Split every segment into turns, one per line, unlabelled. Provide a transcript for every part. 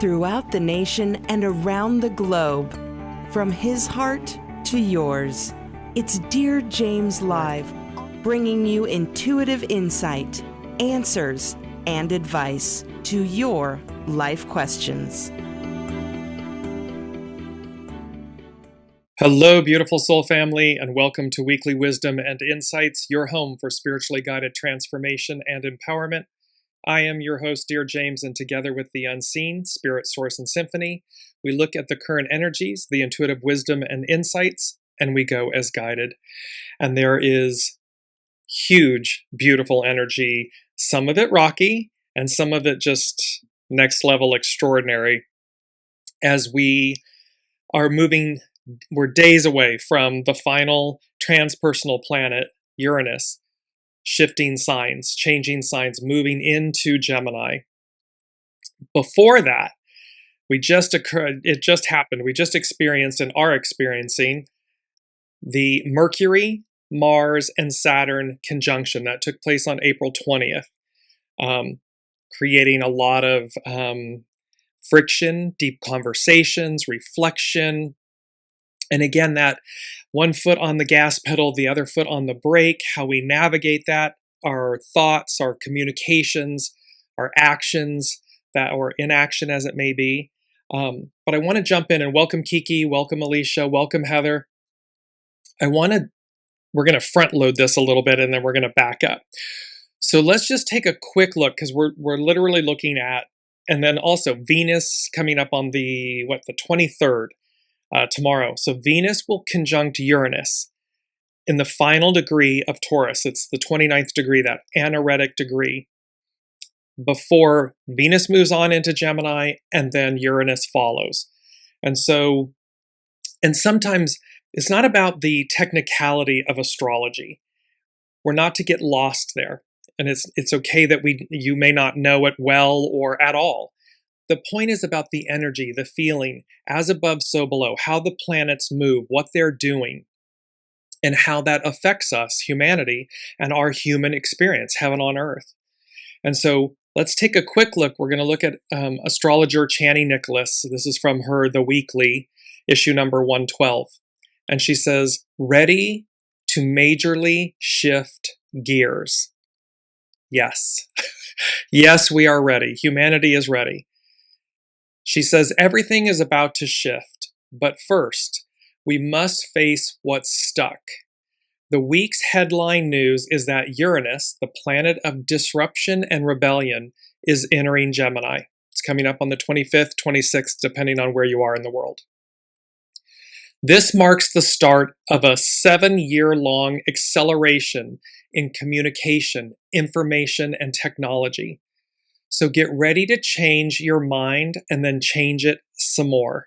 throughout the nation and around the globe. From his heart to yours, it's Dear James Live, bringing you intuitive insight, answers, and advice to your life questions.
Hello, beautiful soul family, and welcome to Weekly Wisdom and Insights, your home for spiritually guided transformation and empowerment. I am your host, Dearjames, and together with the unseen, Spirit, Source, and Symphony, we look at the current energies, the intuitive wisdom and insights, and we go as guided. And there is huge, beautiful energy, some of it rocky, and some of it just next level extraordinary, as we are moving. We're days away from the final transpersonal planet, Uranus, shifting signs, changing signs, moving into Gemini. Before that, it just happened. We just experienced and are experiencing the Mercury, Mars, and Saturn conjunction that took place on April 20th, creating a lot of friction, deep conversations, reflection. And again, that one foot on the gas pedal, the other foot on the brake, how we navigate that, our thoughts, our communications, our actions, that or inaction as it may be. But I want to jump in and welcome Kiki, welcome Alicia, welcome Heather. We're going to front load this a little bit and then we're going to back up. So let's just take a quick look, because we're literally looking at, and then also Venus coming up on the 23rd. Tomorrow. So Venus will conjunct Uranus in the final degree of Taurus. It's the 29th degree, that anaretic degree, before Venus moves on into Gemini and then Uranus follows. And sometimes it's not about the technicality of astrology. We're not to get lost there. And it's okay that you may not know it well or at all. The point is about the energy, the feeling, as above, so below, how the planets move, what they're doing, and how that affects us, humanity, and our human experience, heaven on earth. And so let's take a quick look. We're going to look at astrologer Chani Nicholas. This is from her The Weekly, issue number 112. And she says, ready to majorly shift gears. Yes. Yes, we are ready. Humanity is ready. She says everything is about to shift, but first, we must face what's stuck. The week's headline news is that Uranus, the planet of disruption and rebellion, is entering Gemini. It's coming up on the 25th, 26th, depending on where you are in the world. This marks the start of a 7-year-long acceleration in communication, information, and technology. So get ready to change your mind and then change it some more.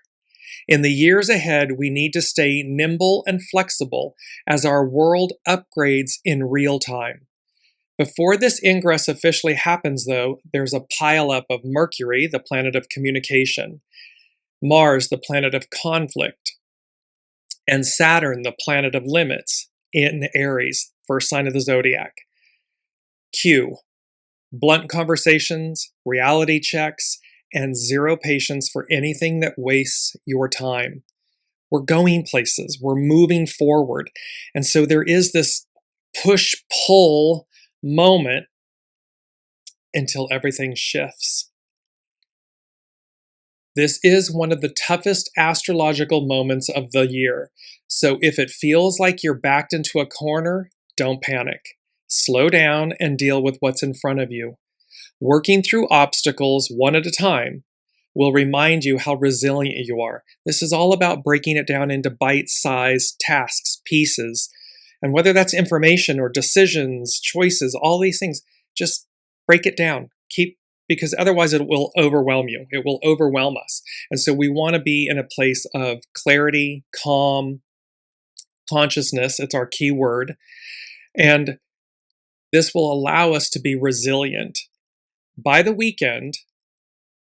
In the years ahead, we need to stay nimble and flexible as our world upgrades in real time. Before this ingress officially happens, though, there's a pileup of Mercury, the planet of communication, Mars, the planet of conflict, and Saturn, the planet of limits, in Aries, first sign of the zodiac. Q. Blunt conversations, reality checks, and zero patience for anything that wastes your time. We're going places, we're moving forward. And so there is this push-pull moment until everything shifts. This is one of the toughest astrological moments of the year. So if it feels like you're backed into a corner, don't panic. Slow down and deal with what's in front of you. Working through obstacles one at a time will remind you how resilient you are. This is all about breaking it down into bite-sized tasks, pieces. And whether that's information or decisions, choices, all these things, just break it down. Because otherwise it will overwhelm you. It will overwhelm us. And so we want to be in a place of clarity, calm, consciousness. It's our key word. And this will allow us to be resilient. By the weekend,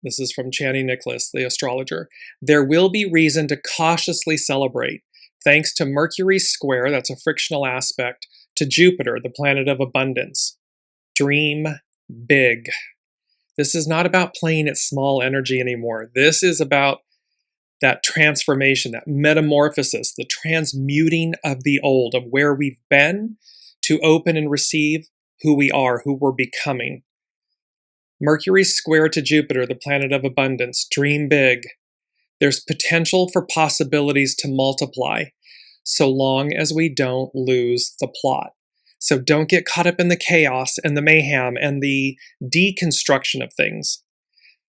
this is from Chani Nicholas, the astrologer, there will be reason to cautiously celebrate, thanks to Mercury's square, that's a frictional aspect, to Jupiter, the planet of abundance. Dream big. This is not about playing at small energy anymore. This is about that transformation, that metamorphosis, the transmuting of the old, of where we've been, to open and receive who we are, who we're becoming. Mercury square to Jupiter, the planet of abundance. Dream big. There's potential for possibilities to multiply, so long as we don't lose the plot. So don't get caught up in the chaos and the mayhem and the deconstruction of things.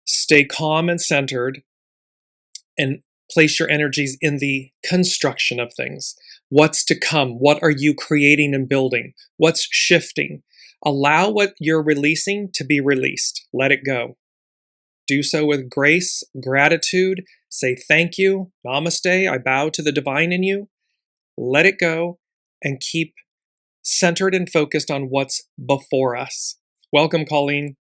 Stay calm and centered, and place your energies in the construction of things. What's to come? What are you creating and building? What's shifting? Allow what you're releasing to be released. Let it go. Do so with grace, gratitude. Say thank you, namaste, I bow to the divine in you. Let it go and keep centered and focused on what's before us. Welcome, Colleen.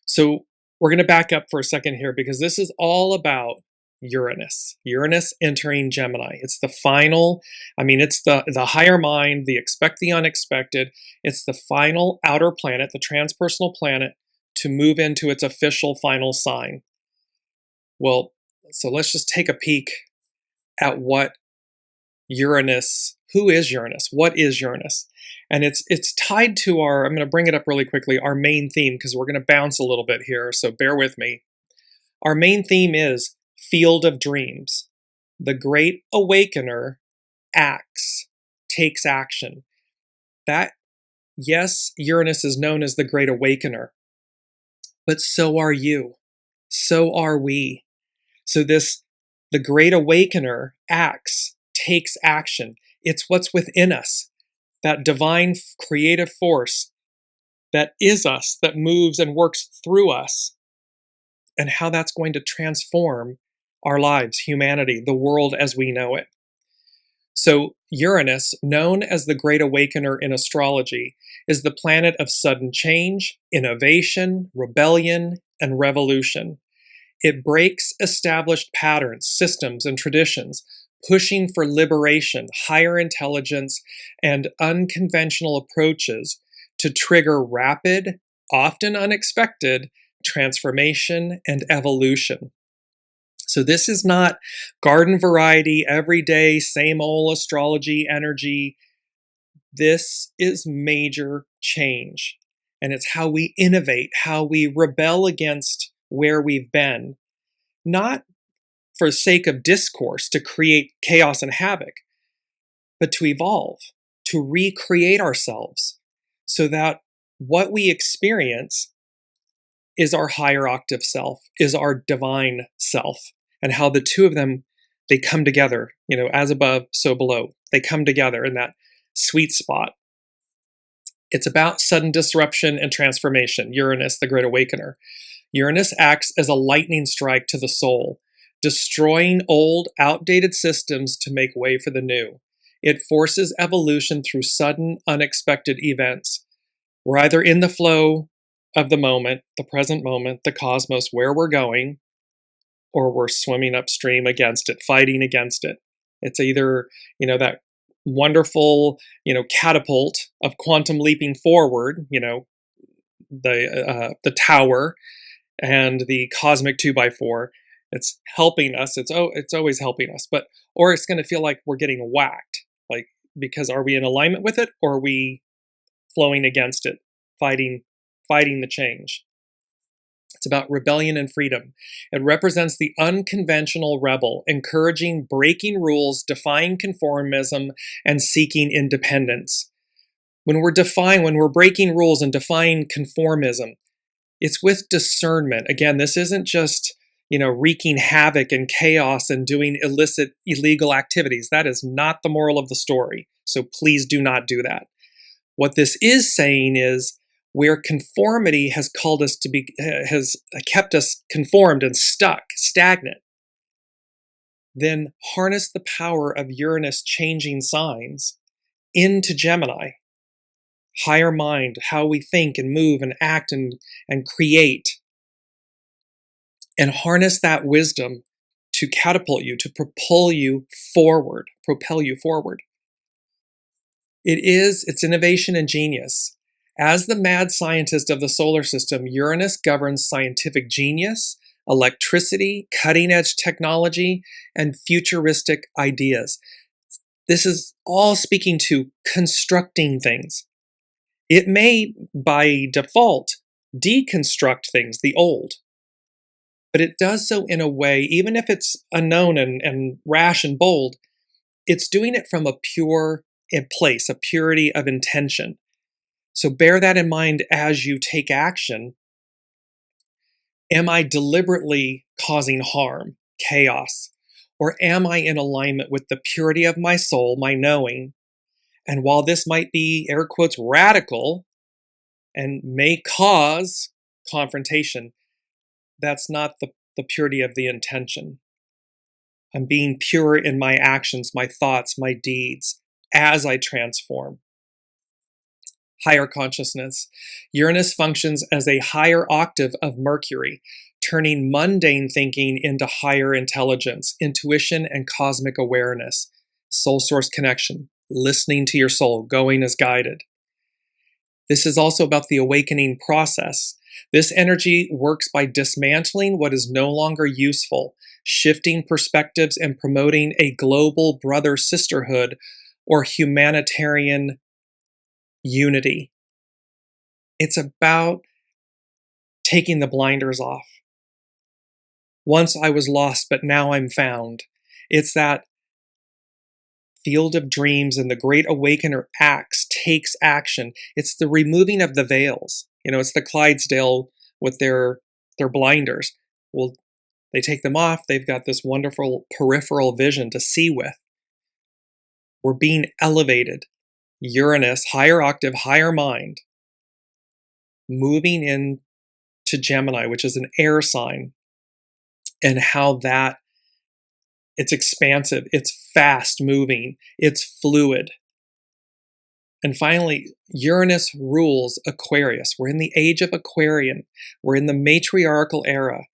So we're going to back up for a second here, because this is all about Uranus. Uranus entering Gemini. It's the final, it's the higher mind, the expect the unexpected. It's the final outer planet, the transpersonal planet, to move into its official final sign. Well, so let's just take a peek at what Uranus, who is Uranus? What is Uranus? And it's tied to our, I'm going to bring it up really quickly, our main theme, because we're going to bounce a little bit here, so bear with me. Our main theme is Field of Dreams. The Great Awakener acts, takes action. That, yes, Uranus is known as the Great Awakener, but so are you. So are we. So the Great Awakener acts, takes action. It's what's within us, that divine creative force that is us, that moves and works through us, and how that's going to transform our lives, humanity, the world as we know it. So Uranus, known as the Great Awakener in astrology, is the planet of sudden change, innovation, rebellion, and revolution. It breaks established patterns, systems, and traditions, pushing for liberation, higher intelligence, and unconventional approaches to trigger rapid, often unexpected, transformation and evolution. So this is not garden variety, everyday, same old astrology energy. This is major change. And it's how we innovate, how we rebel against where we've been. Not for the sake of discourse to create chaos and havoc, but to evolve, to recreate ourselves so that what we experience is our higher octave self, is our divine self, and how the two of them, they come together, as above, so below. They come together in that sweet spot. It's about sudden disruption and transformation. Uranus, the Great Awakener. Uranus acts as a lightning strike to the soul, destroying old, outdated systems to make way for the new. It forces evolution through sudden, unexpected events. We're either in the flow of the moment, the present moment, the cosmos, where we're going, or we're swimming upstream against it, fighting against it. It's either, that wonderful, catapult of quantum leaping forward, the tower and the cosmic 2x4. It's helping us. It's always helping us, or it's going to feel like we're getting whacked. Like, because are we in alignment with it, or are we flowing against it, fighting the change? It's about rebellion and freedom. It represents the unconventional rebel, encouraging breaking rules, defying conformism, and seeking independence. When we're breaking rules and defying conformism, it's with discernment. Again, this isn't just, wreaking havoc and chaos and doing illegal activities. That is not the moral of the story. So please do not do that. What this is saying is, where conformity has kept us conformed and stagnant, then harness the power of Uranus changing signs into Gemini. Higher mind, how we think and move and act and create. And harness that wisdom to catapult you, to propel you forward. It's innovation and genius. As the mad scientist of the solar system, Uranus governs scientific genius, electricity, cutting-edge technology, and futuristic ideas. This is all speaking to constructing things. It may, by default, deconstruct things, the old, but it does so in a way, even if it's unknown and rash and bold, it's doing it from a pure place, a purity of intention. So bear that in mind as you take action. Am I deliberately causing harm, chaos, or am I in alignment with the purity of my soul, my knowing? And while this might be, air quotes, radical and may cause confrontation, that's not the purity of the intention. I'm being pure in my actions, my thoughts, my deeds as I transform. Higher consciousness. Uranus functions as a higher octave of Mercury, turning mundane thinking into higher intelligence, intuition, and cosmic awareness, soul source connection, listening to your soul, going as guided. This is also about the awakening process. This energy works by dismantling what is no longer useful, shifting perspectives, and promoting a global brother-sisterhood or humanitarian unity. It's about taking the blinders off. Once I was lost, but now I'm found. It's that field of dreams, and the great awakener takes action. It's the removing of the veils. It's the Clydesdale with their blinders. Well, they take them off. They've got this wonderful peripheral vision to see with. We're being elevated. Uranus, higher octave, higher mind, moving in to Gemini, which is an air sign, and how that it's expansive, it's fast moving, it's fluid. And finally, Uranus rules Aquarius. We're in the age of Aquarian. We're in the matriarchal era.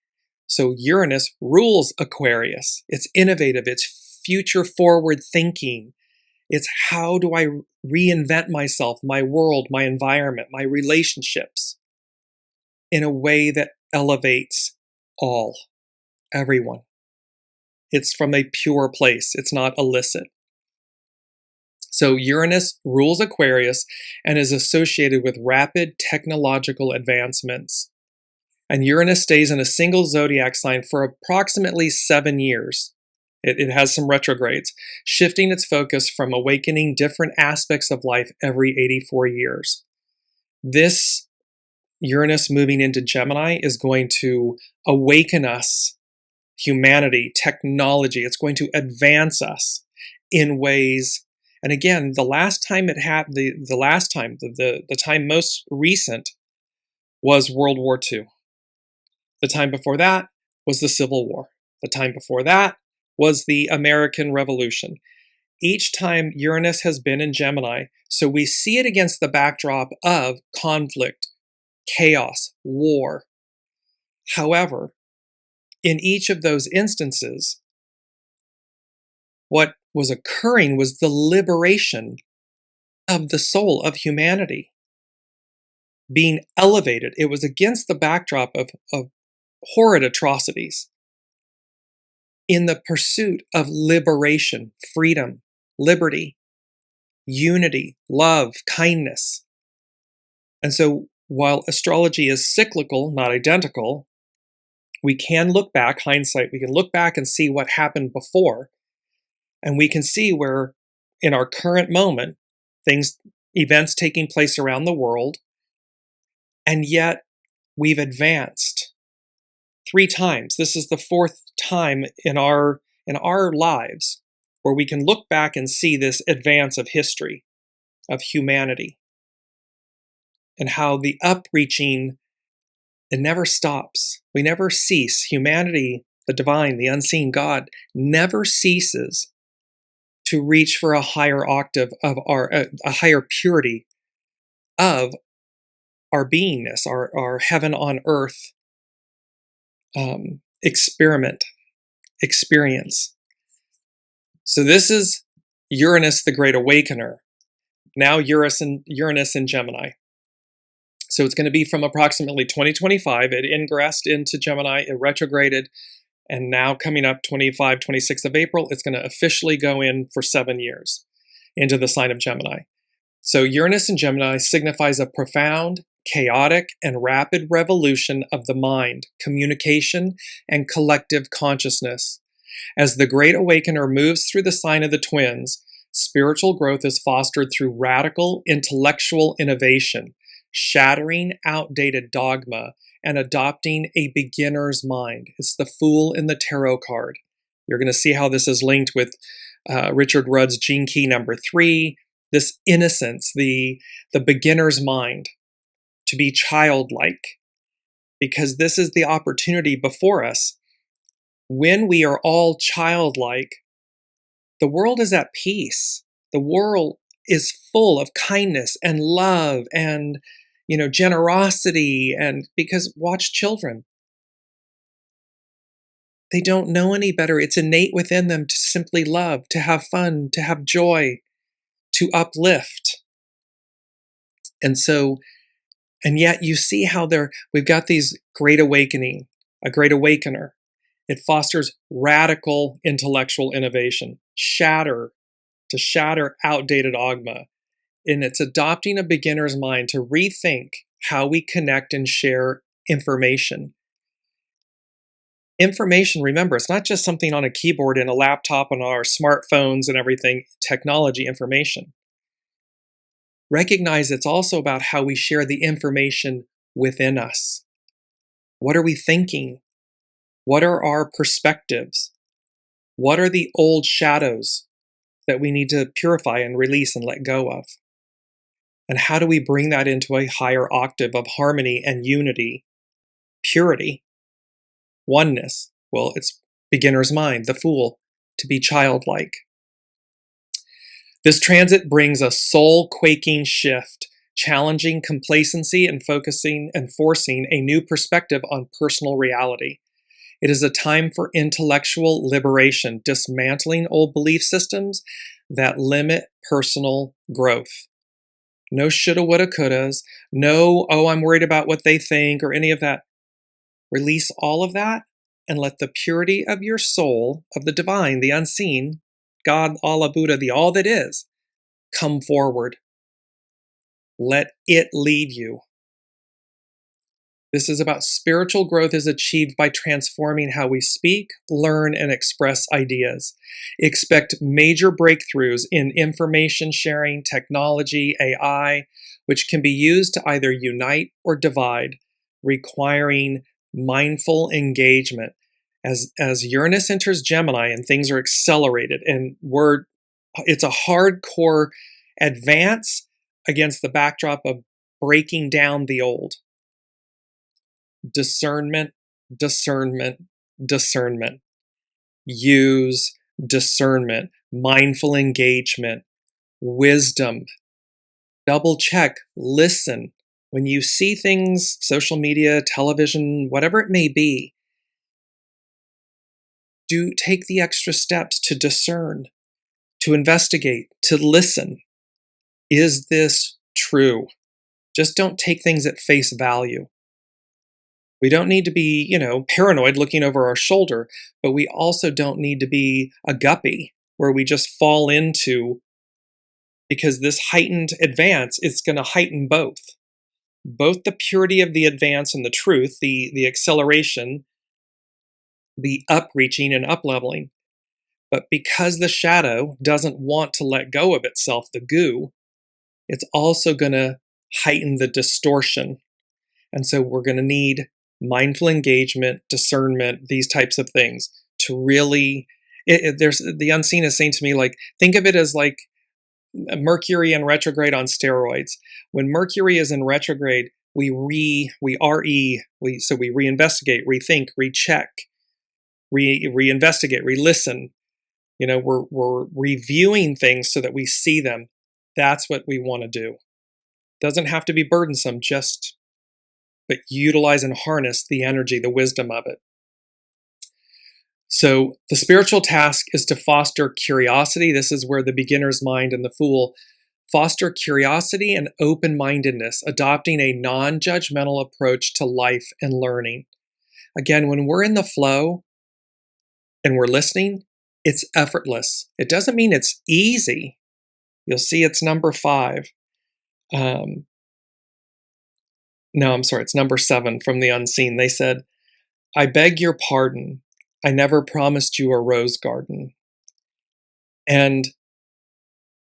So Uranus rules Aquarius. It's innovative, it's future forward thinking. It's how do I reinvent myself, my world, my environment, my relationships in a way that elevates everyone. It's from a pure place. It's not illicit. So Uranus rules Aquarius and is associated with rapid technological advancements. And Uranus stays in a single zodiac sign for approximately 7 years. It has some retrogrades, shifting its focus from awakening different aspects of life every 84 years. This Uranus moving into Gemini is going to awaken us, humanity, technology. It's going to advance us in ways. And again, the last time it happened, the time most recent was World War II. The time before that was the Civil War. The time before that was the American Revolution. Each time Uranus has been in Gemini, so we see it against the backdrop of conflict, chaos, war. However, in each of those instances, what was occurring was the liberation of the soul of humanity being elevated. It was against the backdrop of horrid atrocities in the pursuit of liberation, freedom, liberty, unity, love, kindness. And so while astrology is cyclical, not identical, we can look back, hindsight, we can look back and see what happened before. And we can see where in our current moment, events taking place around the world, and yet we've advanced 3 times. This is the 4th time in our lives where we can look back and see this advance of history, of humanity, and how the upreaching, it never stops. We never cease. Humanity, the divine, the unseen God, never ceases to reach for a higher octave of a higher purity of our beingness, our heaven on earth experience. So this is Uranus, the Great Awakener. Now Uranus in Gemini. So it's going to be from approximately 2025. It ingressed into Gemini, it retrograded, and now coming up 25, 26th of April, it's going to officially go in for 7 years into the sign of Gemini. So Uranus in Gemini signifies a profound, chaotic, and rapid revolution of the mind, communication, and collective consciousness. As the Great Awakener moves through the sign of the twins, spiritual growth is fostered through radical intellectual innovation, shattering outdated dogma, and adopting a beginner's mind. It's the Fool in the Tarot card. You're going to see how this is linked with Richard Rudd's Gene Key number 3, this innocence, the beginner's mind, to be childlike, because this is the opportunity before us. When we are all childlike, the world is at peace. The world is full of kindness and love and, generosity. And because watch children, they don't know any better. It's innate within them to simply love, to have fun, to have joy, to uplift. And yet you see how we've got these great awakening, a great awakener. It fosters radical intellectual innovation, to shatter outdated dogma. And it's adopting a beginner's mind to rethink how we connect and share information. Information, remember, it's not just something on a keyboard and a laptop and our smartphones and everything, technology information. Recognize it's also about how we share the information within us. What are we thinking? What are our perspectives? What are the old shadows that we need to purify and release and let go of? And how do we bring that into a higher octave of harmony and unity, purity, oneness? Well, it's beginner's mind, the Fool, to be childlike. This transit brings a soul-quaking shift, challenging complacency and focusing and forcing a new perspective on personal reality. It is a time for intellectual liberation, dismantling old belief systems that limit personal growth. No shoulda, woulda, couldas. No, I'm worried about what they think or any of that. Release all of that and let the purity of your soul, of the divine, the unseen, God, Allah, Buddha, the all that is, come forward. Let it lead you. This is about spiritual growth is achieved by transforming how we speak, learn, and express ideas. Expect major breakthroughs in information sharing, technology, AI, which can be used to either unite or divide, requiring mindful engagement. As Uranus enters Gemini and things are accelerated, and it's a hardcore advance against the backdrop of breaking down the old. Discernment, discernment, discernment. Use discernment, mindful engagement, wisdom. Double check, listen. When you see things, social media, television, whatever it may be, do take the extra steps to discern, to investigate, to listen. Is this true? Just don't take things at face value. We don't need to be, paranoid looking over our shoulder, but we also don't need to be a guppy where we just fall into, because this heightened advance is going to heighten both the purity of the advance and the truth, the acceleration, the upreaching and upleveling. But because the shadow doesn't want to let go of itself, the goo, it's also going to heighten the distortion. And so we're going to need mindful engagement, discernment, these types of things to really, there's the unseen is saying to me, like, think of it as like Mercury in retrograde on steroids. When Mercury is in retrograde, we reinvestigate, rethink, recheck, reinvestigate, re-listen. We're reviewing things so that we see them. That's what we want to do. Doesn't have to be burdensome, but utilize and harness the energy, the wisdom of it. So the spiritual task is to foster curiosity. This is where the beginner's mind and the Fool Foster curiosity and open-mindedness, adopting a non-judgmental approach to life and learning. Again, when we're in the flow and we're listening, it's effortless. It doesn't mean it's easy. You'll see it's number 5. No, I'm sorry, it's number 7 from the Unseen. They said, I beg your pardon. I never promised you a rose garden. And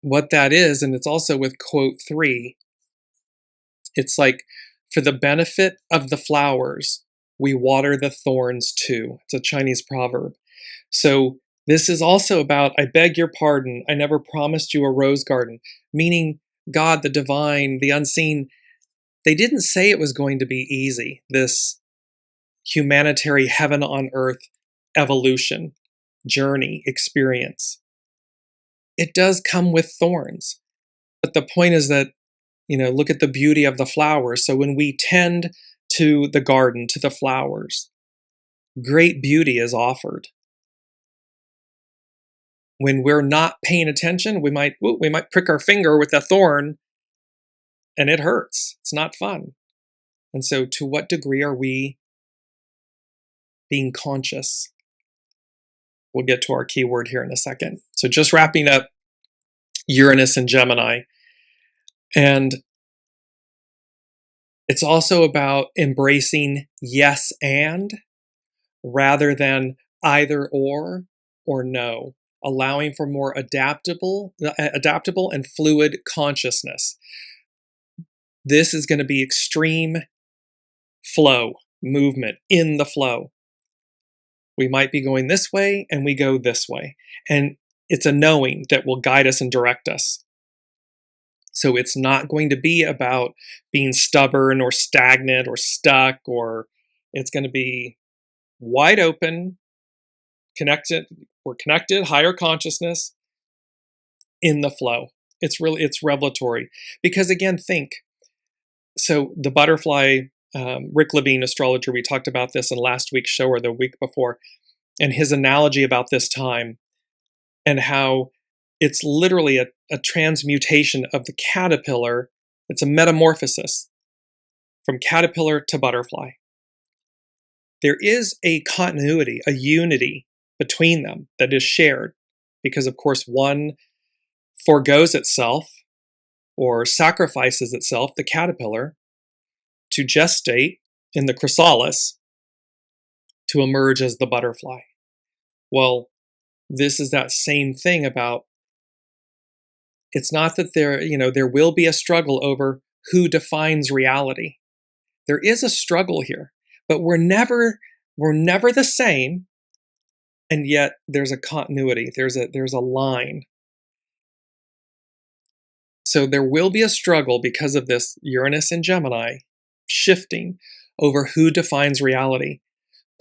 what that is, and it's also with quote 3, it's like, for the benefit of the flowers, we water the thorns too. It's a Chinese proverb. So this is also about, I beg your pardon, I never promised you a rose garden, meaning God, the divine, the unseen, they didn't say it was going to be easy, this humanitarian heaven on earth evolution, journey, experience. It does come with thorns. But the point is that, look at the beauty of the flowers. So when we tend to the garden, to the flowers, great beauty is offered. When we're not paying attention, we might prick our finger with a thorn and it hurts. It's not fun. And so to what degree are we being conscious? We'll get to our keyword here in a second. So just wrapping up Uranus and Gemini. And it's also about embracing yes and rather than either or no, allowing for more adaptable and fluid consciousness. This is going to be extreme flow, movement in the flow. We might be going this way and we go this way. And it's a knowing that will guide us and direct us. So it's not going to be about being stubborn or stagnant or stuck, or it's going to be wide open, connected. We're connected, higher consciousness in the flow. It's revelatory. Because again, think, so the butterfly, Rick Levine, astrologer, we talked about this in last week's show or the week before, and his analogy about this time and how it's literally a transmutation of the caterpillar. It's a metamorphosis from caterpillar to butterfly. There is a continuity, a unity between them that is shared because, of course, one forgoes itself or sacrifices itself, the caterpillar, to gestate in the chrysalis to emerge as the butterfly. Well, this is that same thing about, it's not that there will be a struggle over who defines reality. There is a struggle here, but we're never the same, and yet there's a continuity, there's a line. So there will be a struggle because of this Uranus and Gemini shifting over who defines reality,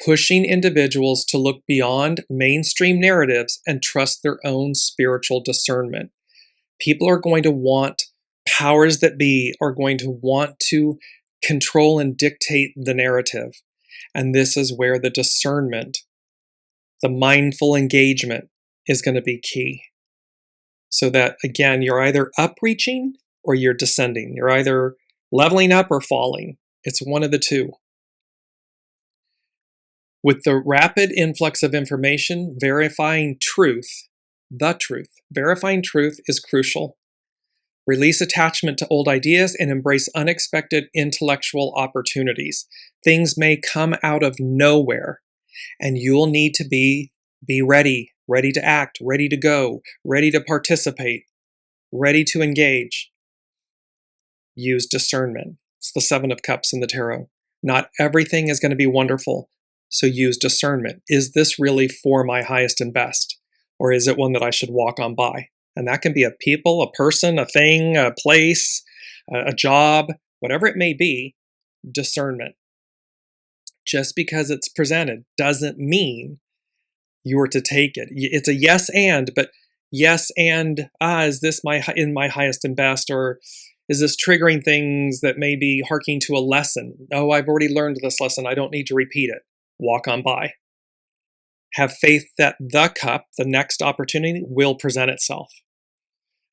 pushing individuals to look beyond mainstream narratives and trust their own spiritual discernment. People are going to want, powers that be are going to want to control and dictate the narrative. And this is where the discernment, the mindful engagement is going to be key. So that, again, you're either upreaching or you're descending. You're either leveling up or falling. It's one of the two. With the rapid influx of information, verifying truth is crucial. Release attachment to old ideas and embrace unexpected intellectual opportunities. Things may come out of nowhere, and you'll need to be ready to act, ready to go, ready to participate, ready to engage. Use discernment. It's the 7 of Cups in the tarot. Not everything is going to be wonderful, so use discernment. Is this really for my highest and best, or is it one that I should walk on by? And that can be a people, a person, a thing, a place, a job, whatever it may be. Discernment. Just because it's presented doesn't mean you're to take it. It's a yes and, but yes and, is this in my highest and best, or is this triggering things that may be harking to a lesson? Oh, I've already learned this lesson. I don't need to repeat it. Walk on by. Have faith that the cup, the next opportunity, will present itself.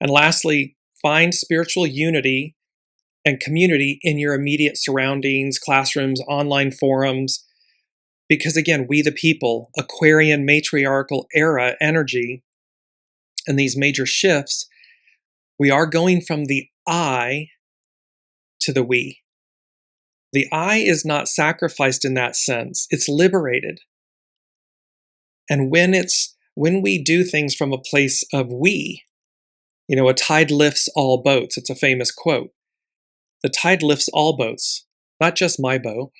And lastly, find spiritual unity and community in your immediate surroundings, classrooms, online forums. Because again, we the people, Aquarian matriarchal era energy, and these major shifts, we are going from the I to the we. The I is not sacrificed in that sense. It's liberated. And when we do things from a place of we, a tide lifts all boats. It's a famous quote. The tide lifts all boats, not just my boat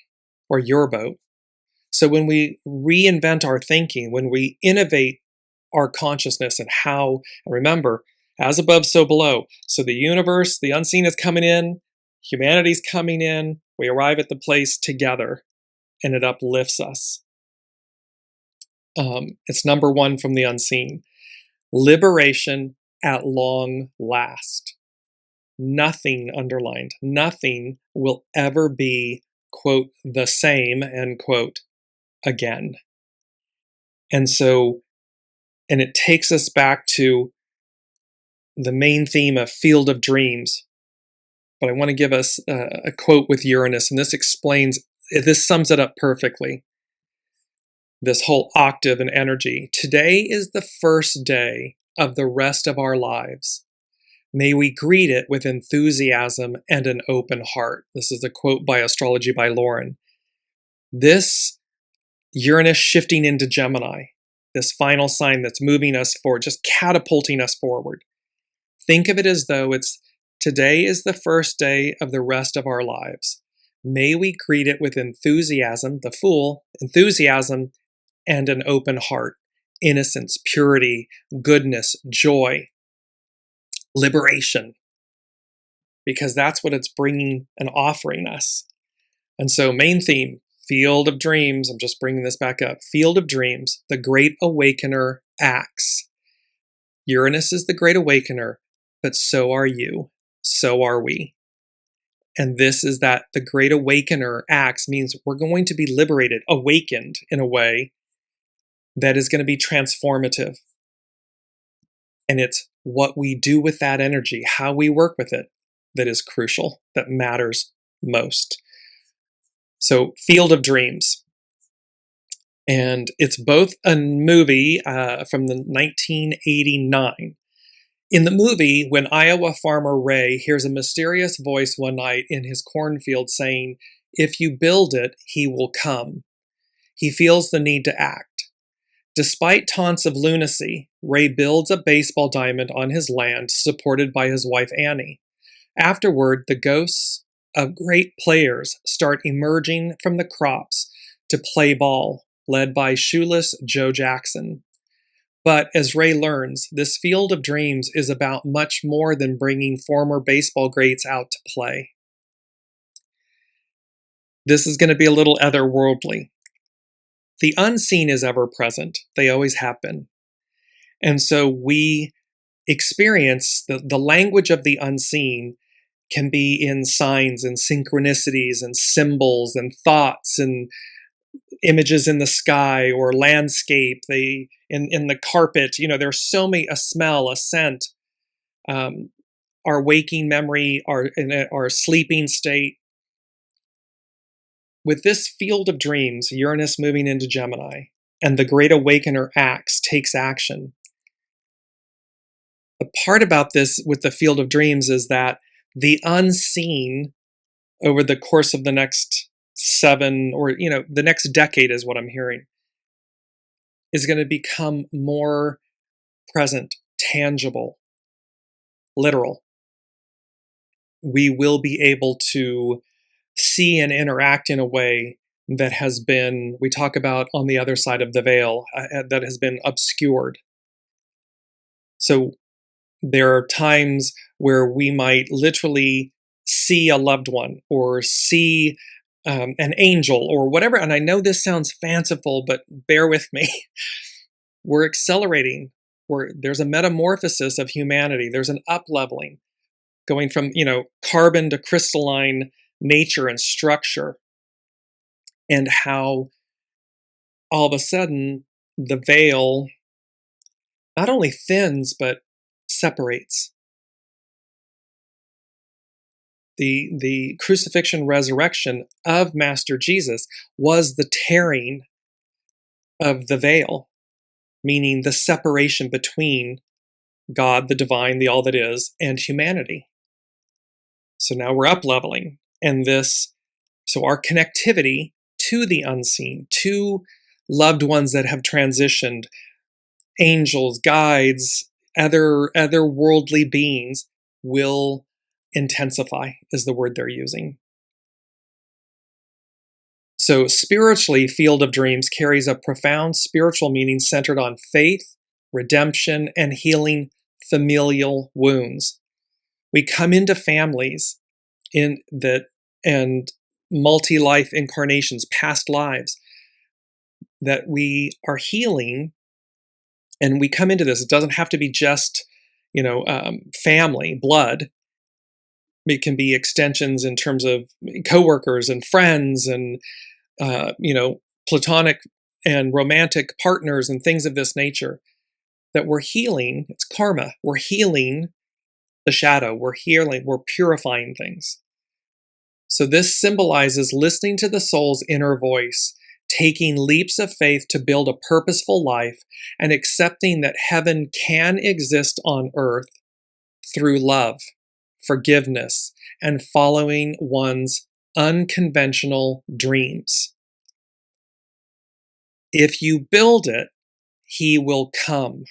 or your boat. So when we reinvent our thinking, when we innovate our consciousness and remember, as above, so below. So the universe, the unseen is coming in, humanity's coming in, we arrive at the place together, and it uplifts us. It's number one from the unseen. Liberation at long last. Nothing, underlined, nothing will ever be, quote, the same, end quote, again. And it takes us back to the main theme of Field of Dreams. But I want to give us a quote with Uranus, and this sums it up perfectly. This whole octave and energy. Today is the first day of the rest of our lives. May we greet it with enthusiasm and an open heart. This is a quote by Astrology by Lauren. This Uranus shifting into Gemini, this final sign that's moving us forward, just catapulting us forward. Think of it as though today is the first day of the rest of our lives. May we greet it with enthusiasm, the Fool, enthusiasm, and an open heart, innocence, purity, goodness, joy, liberation, because that's what it's bringing and offering us. And so main theme, Field of Dreams, I'm just bringing this back up, Field of Dreams, the Great Awakener acts. Uranus is the Great Awakener, but so are you, so are we. And this is that the Great Awakener acts means we're going to be liberated, awakened in a way that is going to be transformative. And it's what we do with that energy, how we work with it, that is crucial, that matters most. So, Field of Dreams. And it's both a movie from the 1989. In the movie, when Iowa farmer Ray hears a mysterious voice one night in his cornfield saying, "If you build it, he will come," he feels the need to act. Despite taunts of lunacy, Ray builds a baseball diamond on his land, supported by his wife Annie. Afterward, the ghosts of great players start emerging from the crops to play ball, led by shoeless Joe Jackson. But as Ray learns, this Field of Dreams is about much more than bringing former baseball greats out to play. This is going to be a little otherworldly. The unseen is ever present. They always have been. And so we experience the language of the unseen can be in signs and synchronicities and symbols and thoughts and images in the sky or landscape, in the carpet. There's so many, a smell, a scent, our waking memory, our sleeping state. With this Field of Dreams, Uranus moving into Gemini, and the Great Awakener takes action. The part about this with the Field of Dreams is that the unseen over the course of the next the next decade is what I'm hearing, is going to become more present, tangible, literal. We will be able to see and interact in a way that has been, we talk about on the other side of the veil, that has been obscured. So there are times where we might literally see a loved one or see an angel or whatever. And I know this sounds fanciful, but bear with me. We're accelerating. There's a metamorphosis of humanity. There's an up-leveling, going from carbon to crystalline nature and structure, and how all of a sudden the veil not only thins but separates. the crucifixion resurrection of Master Jesus was the tearing of the veil, meaning the separation between God, the divine, the all that is, and humanity. So now we're up leveling, and so our connectivity to the unseen, to loved ones that have transitioned, angels, guides, other worldly beings, will intensify, is the word they're using. So spiritually, Field of Dreams carries a profound spiritual meaning centered on faith, redemption, and healing familial wounds. We come into families and multi-life incarnations, past lives, that we are healing, and we come into this. It doesn't have to be just, family, blood. It can be extensions in terms of coworkers and friends and, platonic and romantic partners and things of this nature that we're healing. It's karma. We're healing the shadow. We're purifying things. So this symbolizes listening to the soul's inner voice, taking leaps of faith to build a purposeful life, and accepting that heaven can exist on earth through love, forgiveness, and following one's unconventional dreams. If you build it, he will come.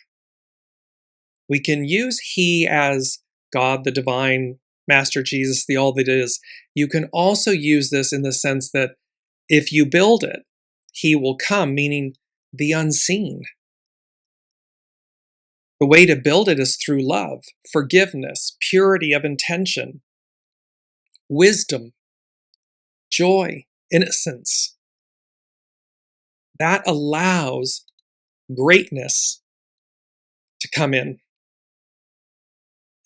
We can use he as God, the divine, Master Jesus, the all that is. You can also use this in the sense that if you build it, he will come, meaning the unseen. The way to build it is through love, forgiveness, purity of intention, wisdom, joy, innocence. That allows greatness to come in.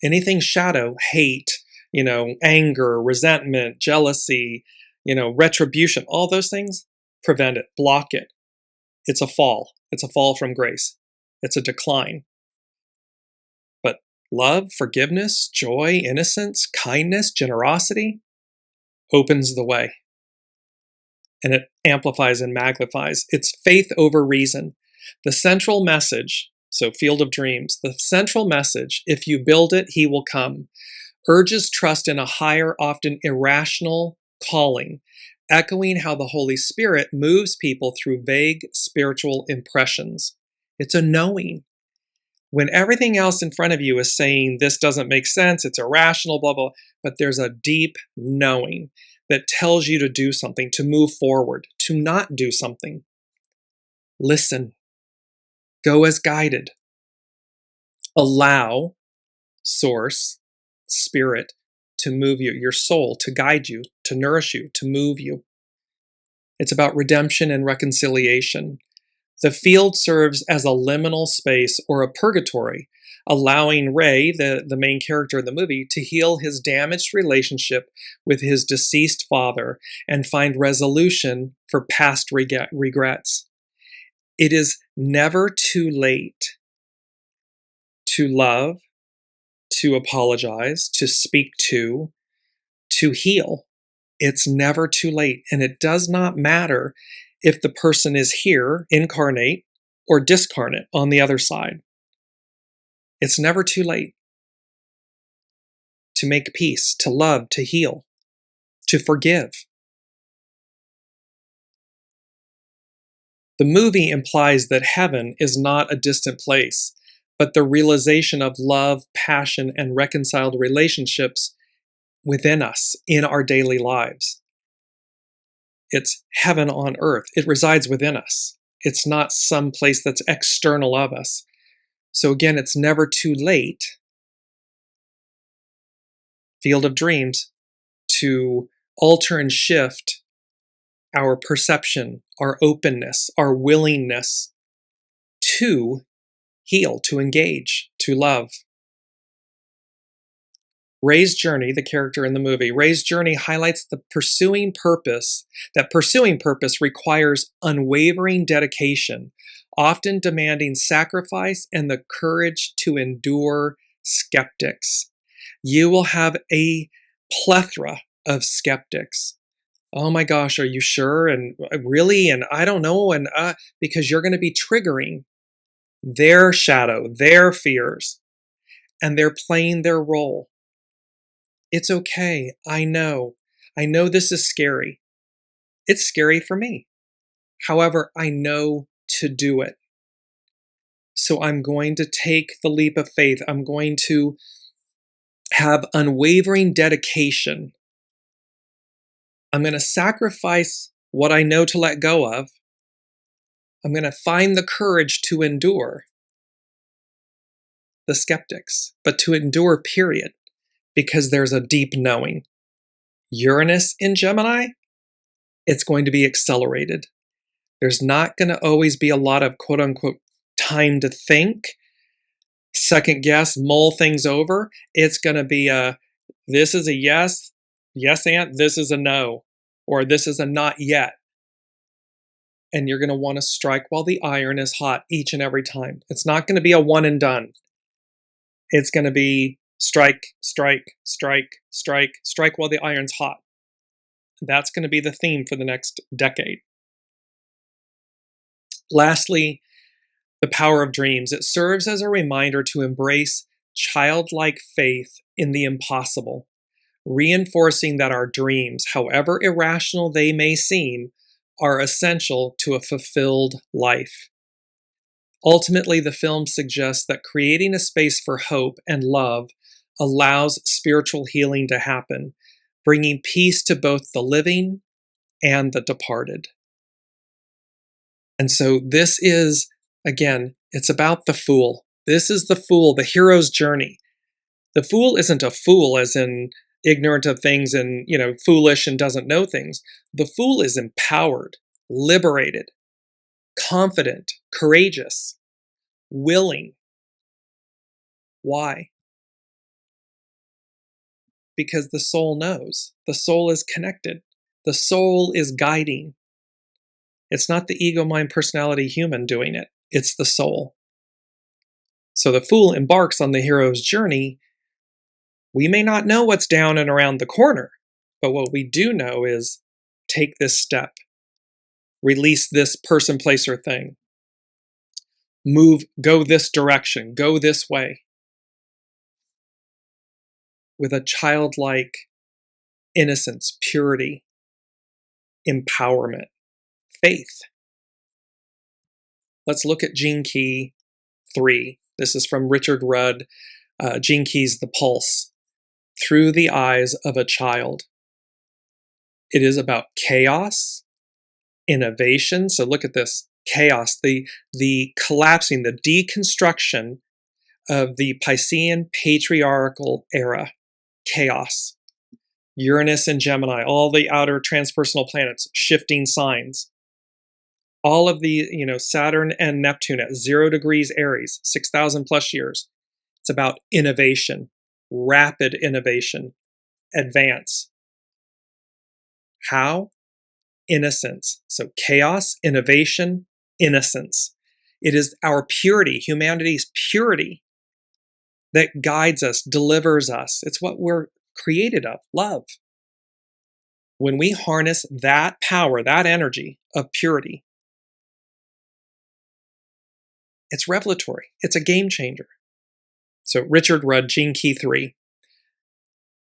Anything shadow, hate, anger, resentment, jealousy, retribution, all those things, prevent it, block it. It's a fall. It's a fall from grace. It's a decline. But love, forgiveness, joy, innocence, kindness, generosity opens the way. And it amplifies and magnifies. It's faith over reason. The central message, so Field of Dreams, the central message, if you build it, he will come, urges trust in a higher, often irrational calling, echoing how the Holy Spirit moves people through vague spiritual impressions. It's a knowing. When everything else in front of you is saying, this doesn't make sense, it's irrational, blah, blah, but there's a deep knowing that tells you to do something, to move forward, to not do something. Listen. Go as guided. Allow Source, Spirit, to move you, your soul, to guide you, to nourish you, to move you. It's about redemption and reconciliation. The field serves as a liminal space or a purgatory, allowing Ray, the main character in the movie, to heal his damaged relationship with his deceased father and find resolution for past regrets. It is never too late to love, to apologize, to speak to heal. It's never too late. And it does not matter if the person is here, incarnate, or discarnate on the other side. It's never too late to make peace, to love, to heal, to forgive. The movie implies that heaven is not a distant place, but the realization of love, passion, and reconciled relationships within us in our daily lives. It's heaven on earth. It resides within us. It's not some place that's external of us. So again, it's never too late, Field of Dreams, to alter and shift our perception, our openness, our willingness to heal, to engage, to love. Ray's journey, the character in the movie, Ray's journey highlights that pursuing purpose requires unwavering dedication, often demanding sacrifice and the courage to endure skeptics. You will have a plethora of skeptics. Oh my gosh, are you sure? And really? And I don't know. And because you're going to be triggering their shadow, their fears, and they're playing their role. It's okay. I know. I know this is scary. It's scary for me. However, I know to do it. So I'm going to take the leap of faith. I'm going to have unwavering dedication. I'm going to sacrifice what I know to let go of. I'm going to find the courage to endure the skeptics, but to endure, period, because there's a deep knowing. Uranus in Gemini, it's going to be accelerated. There's not going to always be a lot of quote unquote time to think, second guess, mull things over. It's going to be this is a yes, yes, and this is a no, or this is a not yet. And you're going to want to strike while the iron is hot each and every time. It's not going to be a one and done. It's going to be strike, strike, strike, strike, strike while the iron's hot. That's going to be the theme for the next decade. Lastly, the power of dreams. It serves as a reminder to embrace childlike faith in the impossible, reinforcing that our dreams, however irrational they may seem, are essential to a fulfilled life. Ultimately, the film suggests that creating a space for hope and love allows spiritual healing to happen, bringing peace to both the living and the departed. And so this is, again, it's about the fool. This is the fool, the hero's journey. The fool isn't a fool as in ignorant of things and, foolish and doesn't know things. The fool is empowered, liberated, confident, courageous, willing. Why? Because the soul knows. The soul is connected. The soul is guiding. It's not the ego, mind, personality, human doing it. It's the soul. So the fool embarks on the hero's journey. We may not know what's down and around the corner, but what we do know is take this step, release this person, place, or thing, move, go this direction, go this way, with a childlike innocence, purity, empowerment, faith. Let's look at Gene Key 3. This is from Richard Rudd, Gene Key's The Pulse. Through the eyes of a child. It is about chaos, innovation. So look at this, chaos, the collapsing, the deconstruction of the Piscean patriarchal era, chaos. Uranus and Gemini, all the outer transpersonal planets, shifting signs. All of the, Saturn and Neptune at 0 degrees Aries, 6,000 plus years. It's about innovation, rapid innovation, advance. How? Innocence. So chaos, innovation, innocence. It is our purity, humanity's purity, that guides us, delivers us. It's what we're created of, love. When we harness that power, that energy of purity, it's revelatory. It's a game changer. So Richard Rudd, Gene Key 3.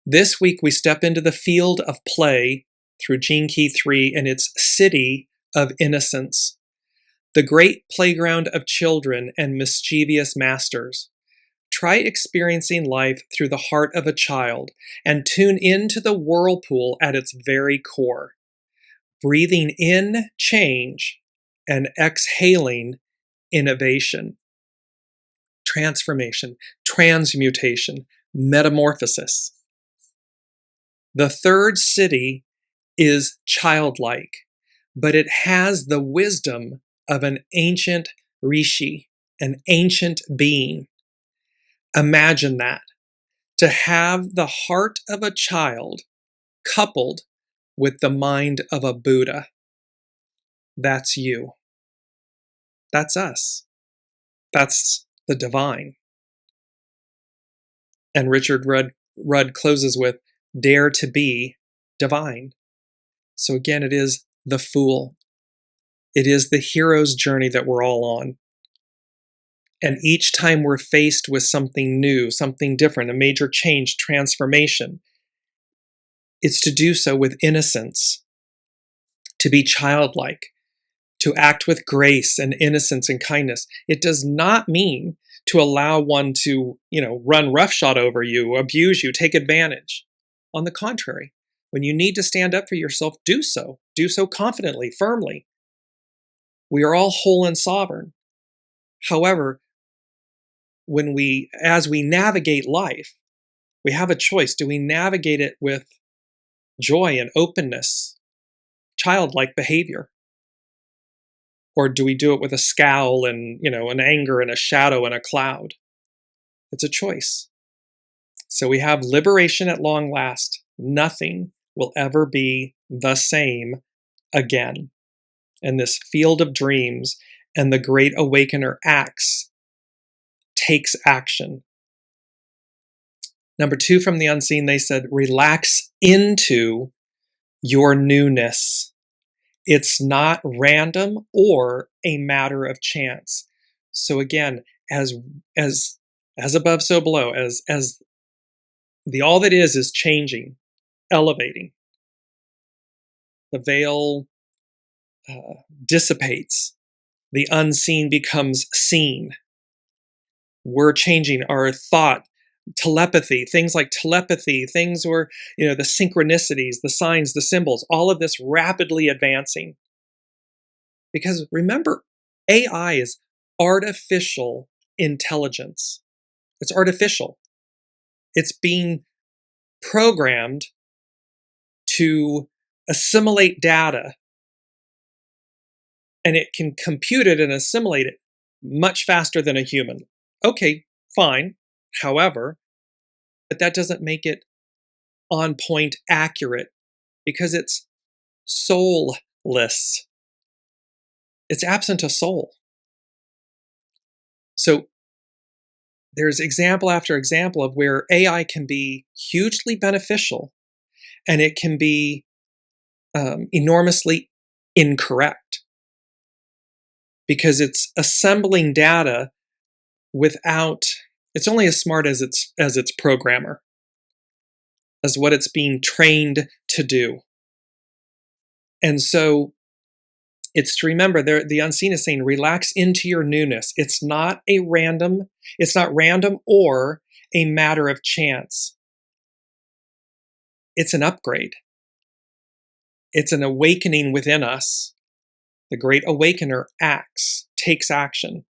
This week we step into the field of play through Gene Key 3 and its city of innocence, the great playground of children and mischievous masters. Try experiencing life through the heart of a child and tune into the whirlpool at its very core, breathing in change and exhaling innovation, transformation, transmutation, metamorphosis. The third city is childlike, but it has the wisdom of an ancient rishi, an ancient being. Imagine that, to have the heart of a child coupled with the mind of a Buddha. That's you. That's us. That's the divine. And Richard Rudd closes with, dare to be divine. So again, it is the Fool. It is the hero's journey that we're all on. And each time we're faced with something new, something different, a major change, transformation, it's to do so with innocence, to be childlike, to act with grace and innocence and kindness. It does not mean to allow one to, run roughshod over you, abuse you, take advantage. On the contrary, when you need to stand up for yourself, do so. Do so confidently, firmly. We are all whole and sovereign. However, as we navigate life, we have a choice. Do we navigate it with joy and openness, childlike behavior? Or do we do it with a scowl and, an anger and a shadow and a cloud? It's a choice. So we have liberation at long last. Nothing will ever be the same again. And this field of dreams and the great awakener takes action. Number 2 from the unseen, they said, relax into your newness. It's not random or a matter of chance. So again, as above, so below, as the all that is changing, elevating. The veil dissipates. The unseen becomes seen. We're changing our thought, telepathy, things like telepathy, things where, the synchronicities, the signs, the symbols, all of this rapidly advancing. Because remember, AI is artificial intelligence. It's artificial. It's being programmed to assimilate data, and it can compute it and assimilate it much faster than a human. Okay, fine. However, but that doesn't make it on point accurate because it's soulless. It's absent a soul. So there's example after example of where AI can be hugely beneficial and it can be enormously incorrect because it's assembling data without, it's only as smart as its programmer, as what it's being trained to do. And so it's to remember, the unseen is saying, relax into your newness. It's not random or a matter of chance. It's an upgrade. It's an awakening within us. The great awakener takes action.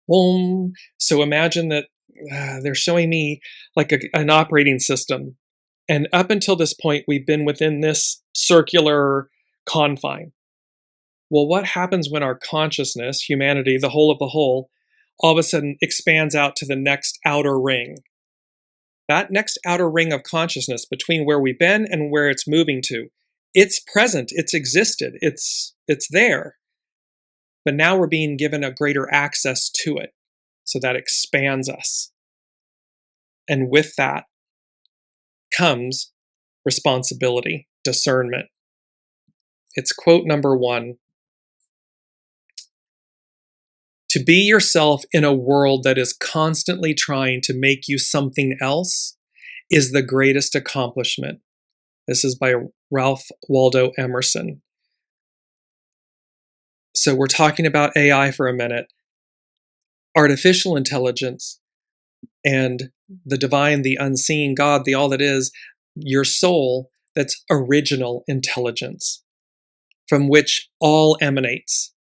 Boom. So imagine that they're showing me like an operating system. And up until this point, we've been within this circular confine. Well, what happens when our consciousness, humanity, the whole of the whole, all of a sudden expands out to the next outer ring? That next outer ring of consciousness between where we've been and where it's moving to, it's present, it's existed, it's there. But now we're being given a greater access to it. So that expands us. And with that comes responsibility, discernment. It's quote number 1. To be yourself in a world that is constantly trying to make you something else is the greatest accomplishment. This is by Ralph Waldo Emerson. So we're talking about AI for a minute. Artificial intelligence and the divine, the unseen, God, the all that is, your soul, that's original intelligence from which all emanates.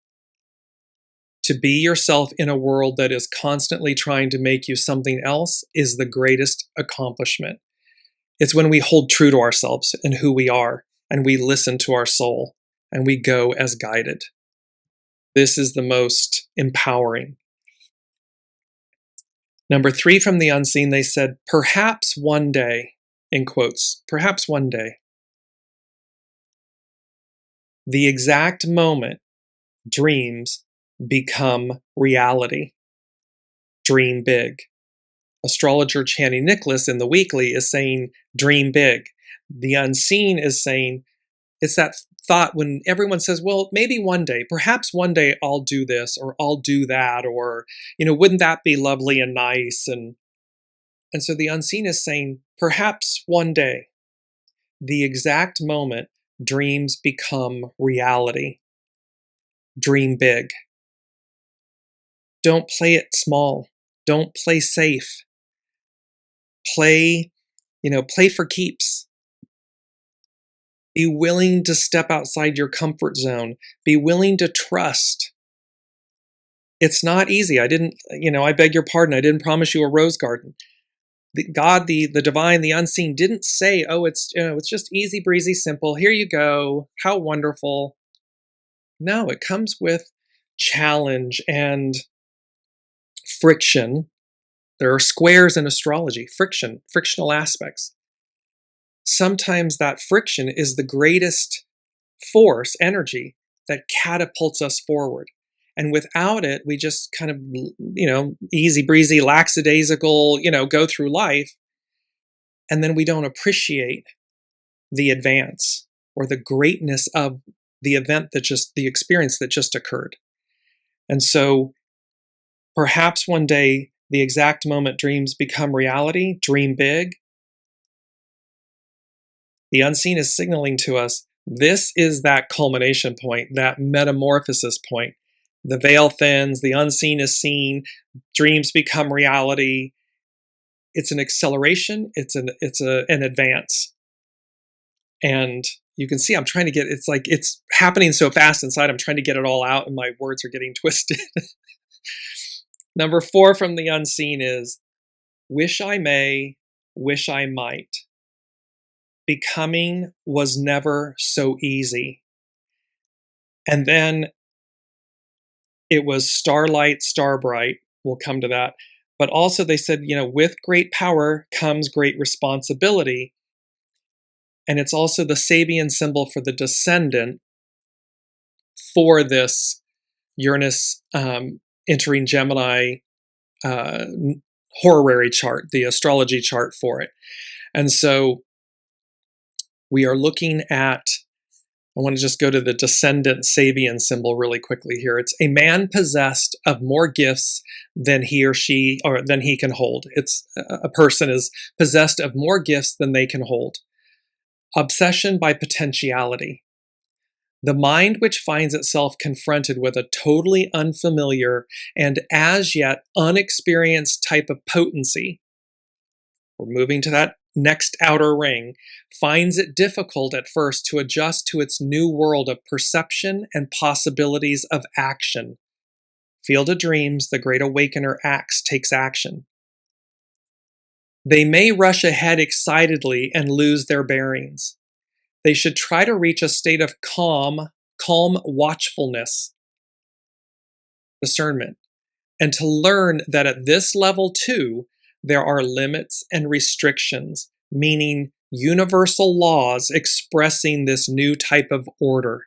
To be yourself in a world that is constantly trying to make you something else is the greatest accomplishment. It's when we hold true to ourselves and who we are, and we listen to our soul, and we go as guided. This is the most empowering. Number 3 from the unseen, they said, perhaps one day, in quotes, perhaps one day. The exact moment dreams become reality. Dream big. astrologer Channing Nicholas in the weekly is saying, dream big. The unseen is saying, it's that thought when everyone says, well, maybe one day, perhaps one day I'll do this or I'll do that, or, wouldn't that be lovely and nice? And so the unseen is saying, perhaps one day, the exact moment dreams become reality. Dream big. Don't play it small. Don't play safe. Play for keeps. Be willing to step outside your comfort zone. Be willing to trust. It's not easy. I beg your pardon. I didn't promise you a rose garden. God, the divine, the unseen didn't say, oh, it's just easy breezy, simple. Here you go. How wonderful. No, it comes with challenge and friction. There are squares in astrology, frictional aspects. Sometimes that friction is the greatest force, energy, that catapults us forward. And without it, we just kind of, easy breezy, lackadaisical, go through life. And then we don't appreciate the advance or the greatness of the event the experience that just occurred. And so perhaps one day, the exact moment dreams become reality, dream big. The unseen is signaling to us, this is that culmination point, that metamorphosis point. The veil thins, the unseen is seen, dreams become reality. It's an acceleration, it's an advance. And you can see I'm trying to get, it's happening so fast inside, I'm trying to get it all out and my words are getting twisted. Number 4 from the unseen is, wish I may, wish I might. Becoming was never so easy. And then it was starlight, starbright. We'll come to that. But also they said, with great power comes great responsibility. And it's also the Sabian symbol for the descendant for this Uranus entering Gemini horary chart, the astrology chart for it. And so we are looking at, I want to just go to the descendant Sabian symbol really quickly here. It's a man possessed of more gifts than he or she, or than he can hold. It's a person is possessed of more gifts than they can hold. Obsession by potentiality. The mind which finds itself confronted with a totally unfamiliar and as yet unexperienced type of potency, we're moving to that next outer ring, finds it difficult at first to adjust to its new world of perception and possibilities of action. Field of Dreams, the great awakener takes action. They may rush ahead excitedly and lose their bearings. They should try to reach a state of calm watchfulness, discernment, and to learn that at this level too, there are limits and restrictions, meaning universal laws expressing this new type of order.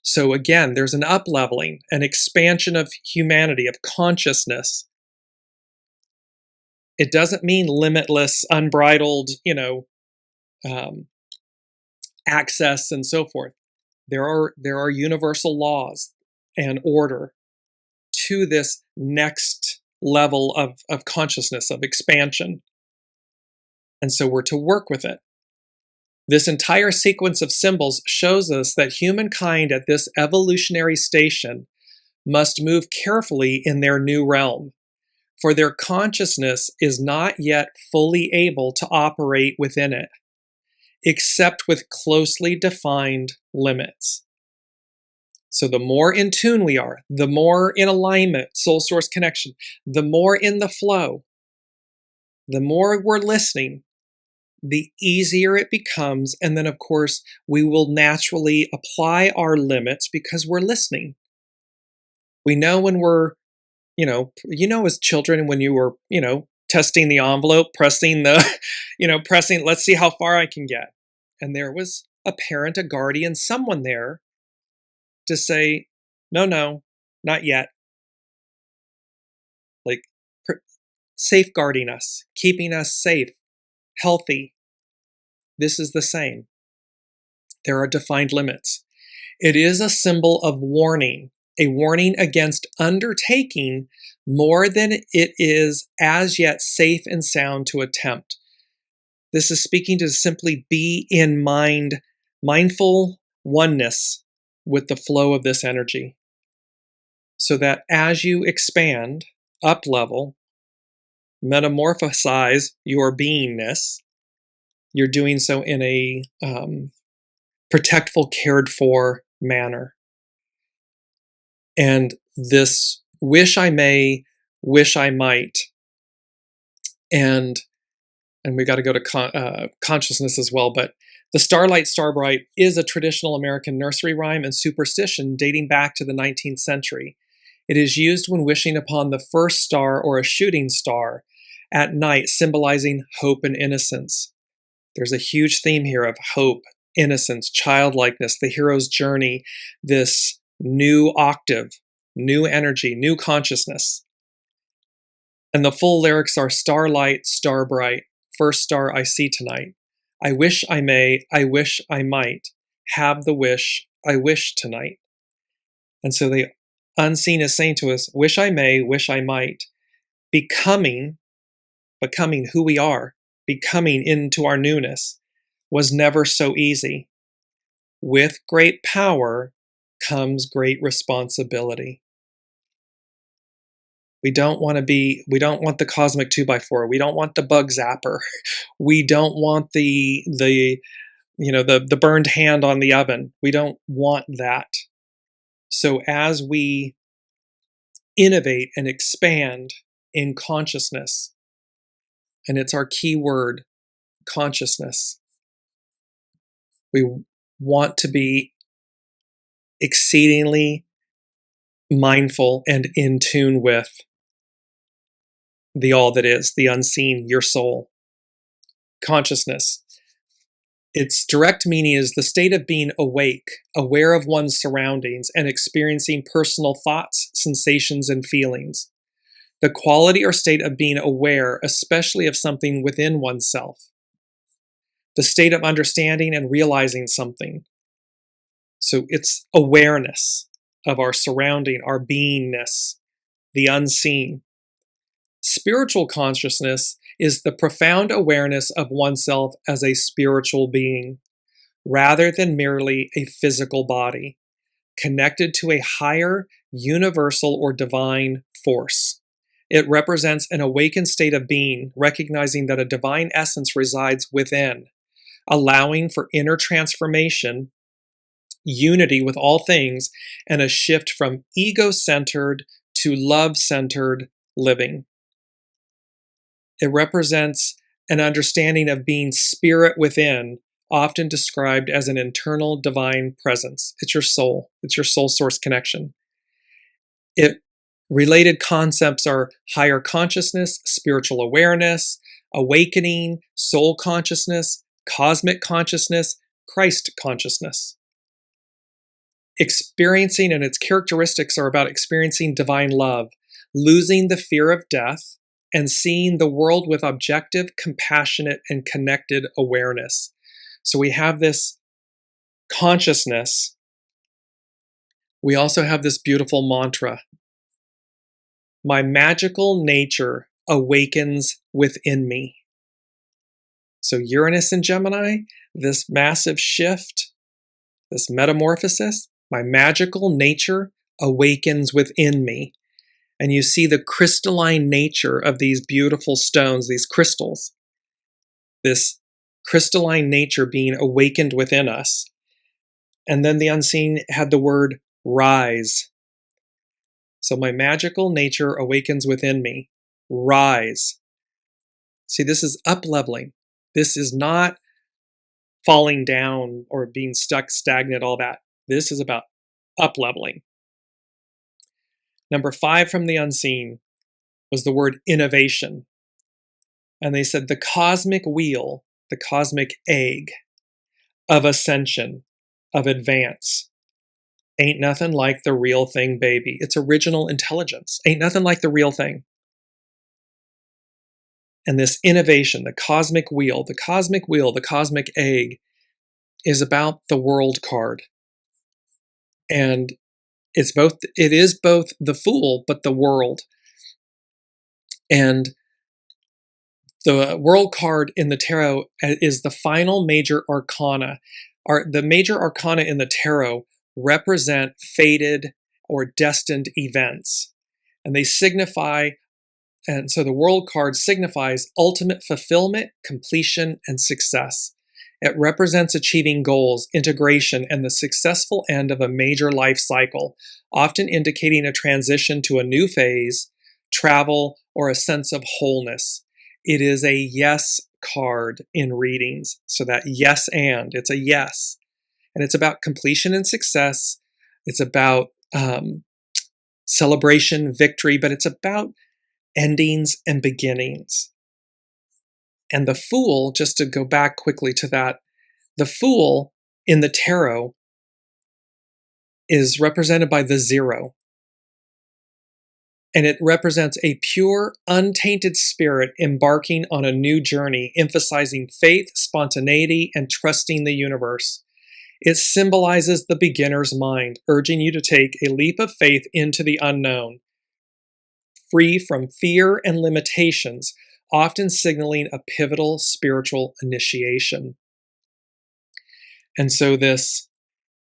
So again, there's an up-leveling, an expansion of humanity, of consciousness. It doesn't mean limitless, unbridled, access and so forth. There are universal laws and order to this next level of consciousness, of expansion. And so we're to work with it. This entire sequence of symbols shows us that humankind at this evolutionary station must move carefully in their new realm, for their consciousness is not yet fully able to operate within it, except with closely defined limits. So the more in tune we are, the more in alignment, soul source connection, the more in the flow, the more we're listening, the easier it becomes. And then, of course, we will naturally apply our limits because we're listening. We know when we're, as children, when you were, testing the envelope, pressing let's see how far I can get. And there was a parent, a guardian, someone there to say, no, not yet. Like, safeguarding us, keeping us safe, healthy. This is the same. There are defined limits. It is a symbol of warning, a warning against undertaking more than it is as yet safe and sound to attempt. This is speaking to simply be in mindful oneness with the flow of this energy, so that as you expand, up level, metamorphosize your beingness, you're doing so in a protectful, cared for manner. And this wish I may, wish I might, and we got to go to consciousness as well, but the Starlight Starbright is a traditional American nursery rhyme and superstition dating back to the 19th century. It is used when wishing upon the first star or a shooting star at night, symbolizing hope and innocence. There's a huge theme here of hope, innocence, childlikeness, the hero's journey, this new octave, new energy, new consciousness. And the full lyrics are starlight, starbright, first star I see tonight. I wish I may, I wish I might, have the wish I wish tonight. And so the unseen is saying to us, wish I may, wish I might, becoming who we are, becoming into our newness, was never so easy. With great power comes great responsibility. We don't want the cosmic 2x4. We don't want the bug zapper. We don't want the burned hand on the oven. We don't want that. So as we innovate and expand in consciousness, and it's our key word, consciousness, we want to be exceedingly mindful and in tune with the all that is, the unseen, your soul. Consciousness. Its direct meaning is the state of being awake, aware of one's surroundings, and experiencing personal thoughts, sensations, and feelings. The quality or state of being aware, especially of something within oneself. The state of understanding and realizing something. So it's awareness of our surrounding, our beingness, the unseen. Spiritual consciousness is the profound awareness of oneself as a spiritual being, rather than merely a physical body, connected to a higher, universal, or divine force. It represents an awakened state of being, recognizing that a divine essence resides within, allowing for inner transformation, unity with all things, and a shift from ego-centered to love-centered living. It represents an understanding of being spirit within, often described as an internal divine presence. It's your soul. It's your soul source connection. Related concepts are higher consciousness, spiritual awareness, awakening, soul consciousness, cosmic consciousness, Christ consciousness. Experiencing and its characteristics are about experiencing divine love, losing the fear of death, and seeing the world with objective, compassionate, and connected awareness. So we have this consciousness. We also have this beautiful mantra. My magical nature awakens within me. So Uranus and Gemini, this massive shift, this metamorphosis, my magical nature awakens within me. And you see the crystalline nature of these beautiful stones, these crystals, this crystalline nature being awakened within us. And then the unseen had the word rise. So my magical nature awakens within me. Rise. See, this is up-leveling. This is not falling down or being stuck, stagnant, all that. This is about up-leveling. Number 5 from the unseen was the word innovation. And they said the cosmic wheel, the cosmic egg of ascension, of advance, ain't nothing like the real thing, baby. It's original intelligence. Ain't nothing like the real thing. And this innovation, the cosmic wheel, the cosmic egg, is about the world card. And it is both the Fool, but the world. And the world card in the tarot is the final major arcana. The major arcana in the tarot represent fated or destined events. And they signify, and so the world card signifies ultimate fulfillment, completion, and success. It represents achieving goals, integration, and the successful end of a major life cycle, often indicating a transition to a new phase, travel, or a sense of wholeness. It is a yes card in readings. So that yes and, it's a yes. And it's about completion and success. It's about celebration, victory, but it's about endings and beginnings. And the Fool, just to go back quickly to that, the Fool in the tarot is represented by the 0. And it represents a pure, untainted spirit embarking on a new journey, emphasizing faith, spontaneity, and trusting the universe. It symbolizes the beginner's mind, urging you to take a leap of faith into the unknown, free from fear and limitations, often signaling a pivotal spiritual initiation. And so this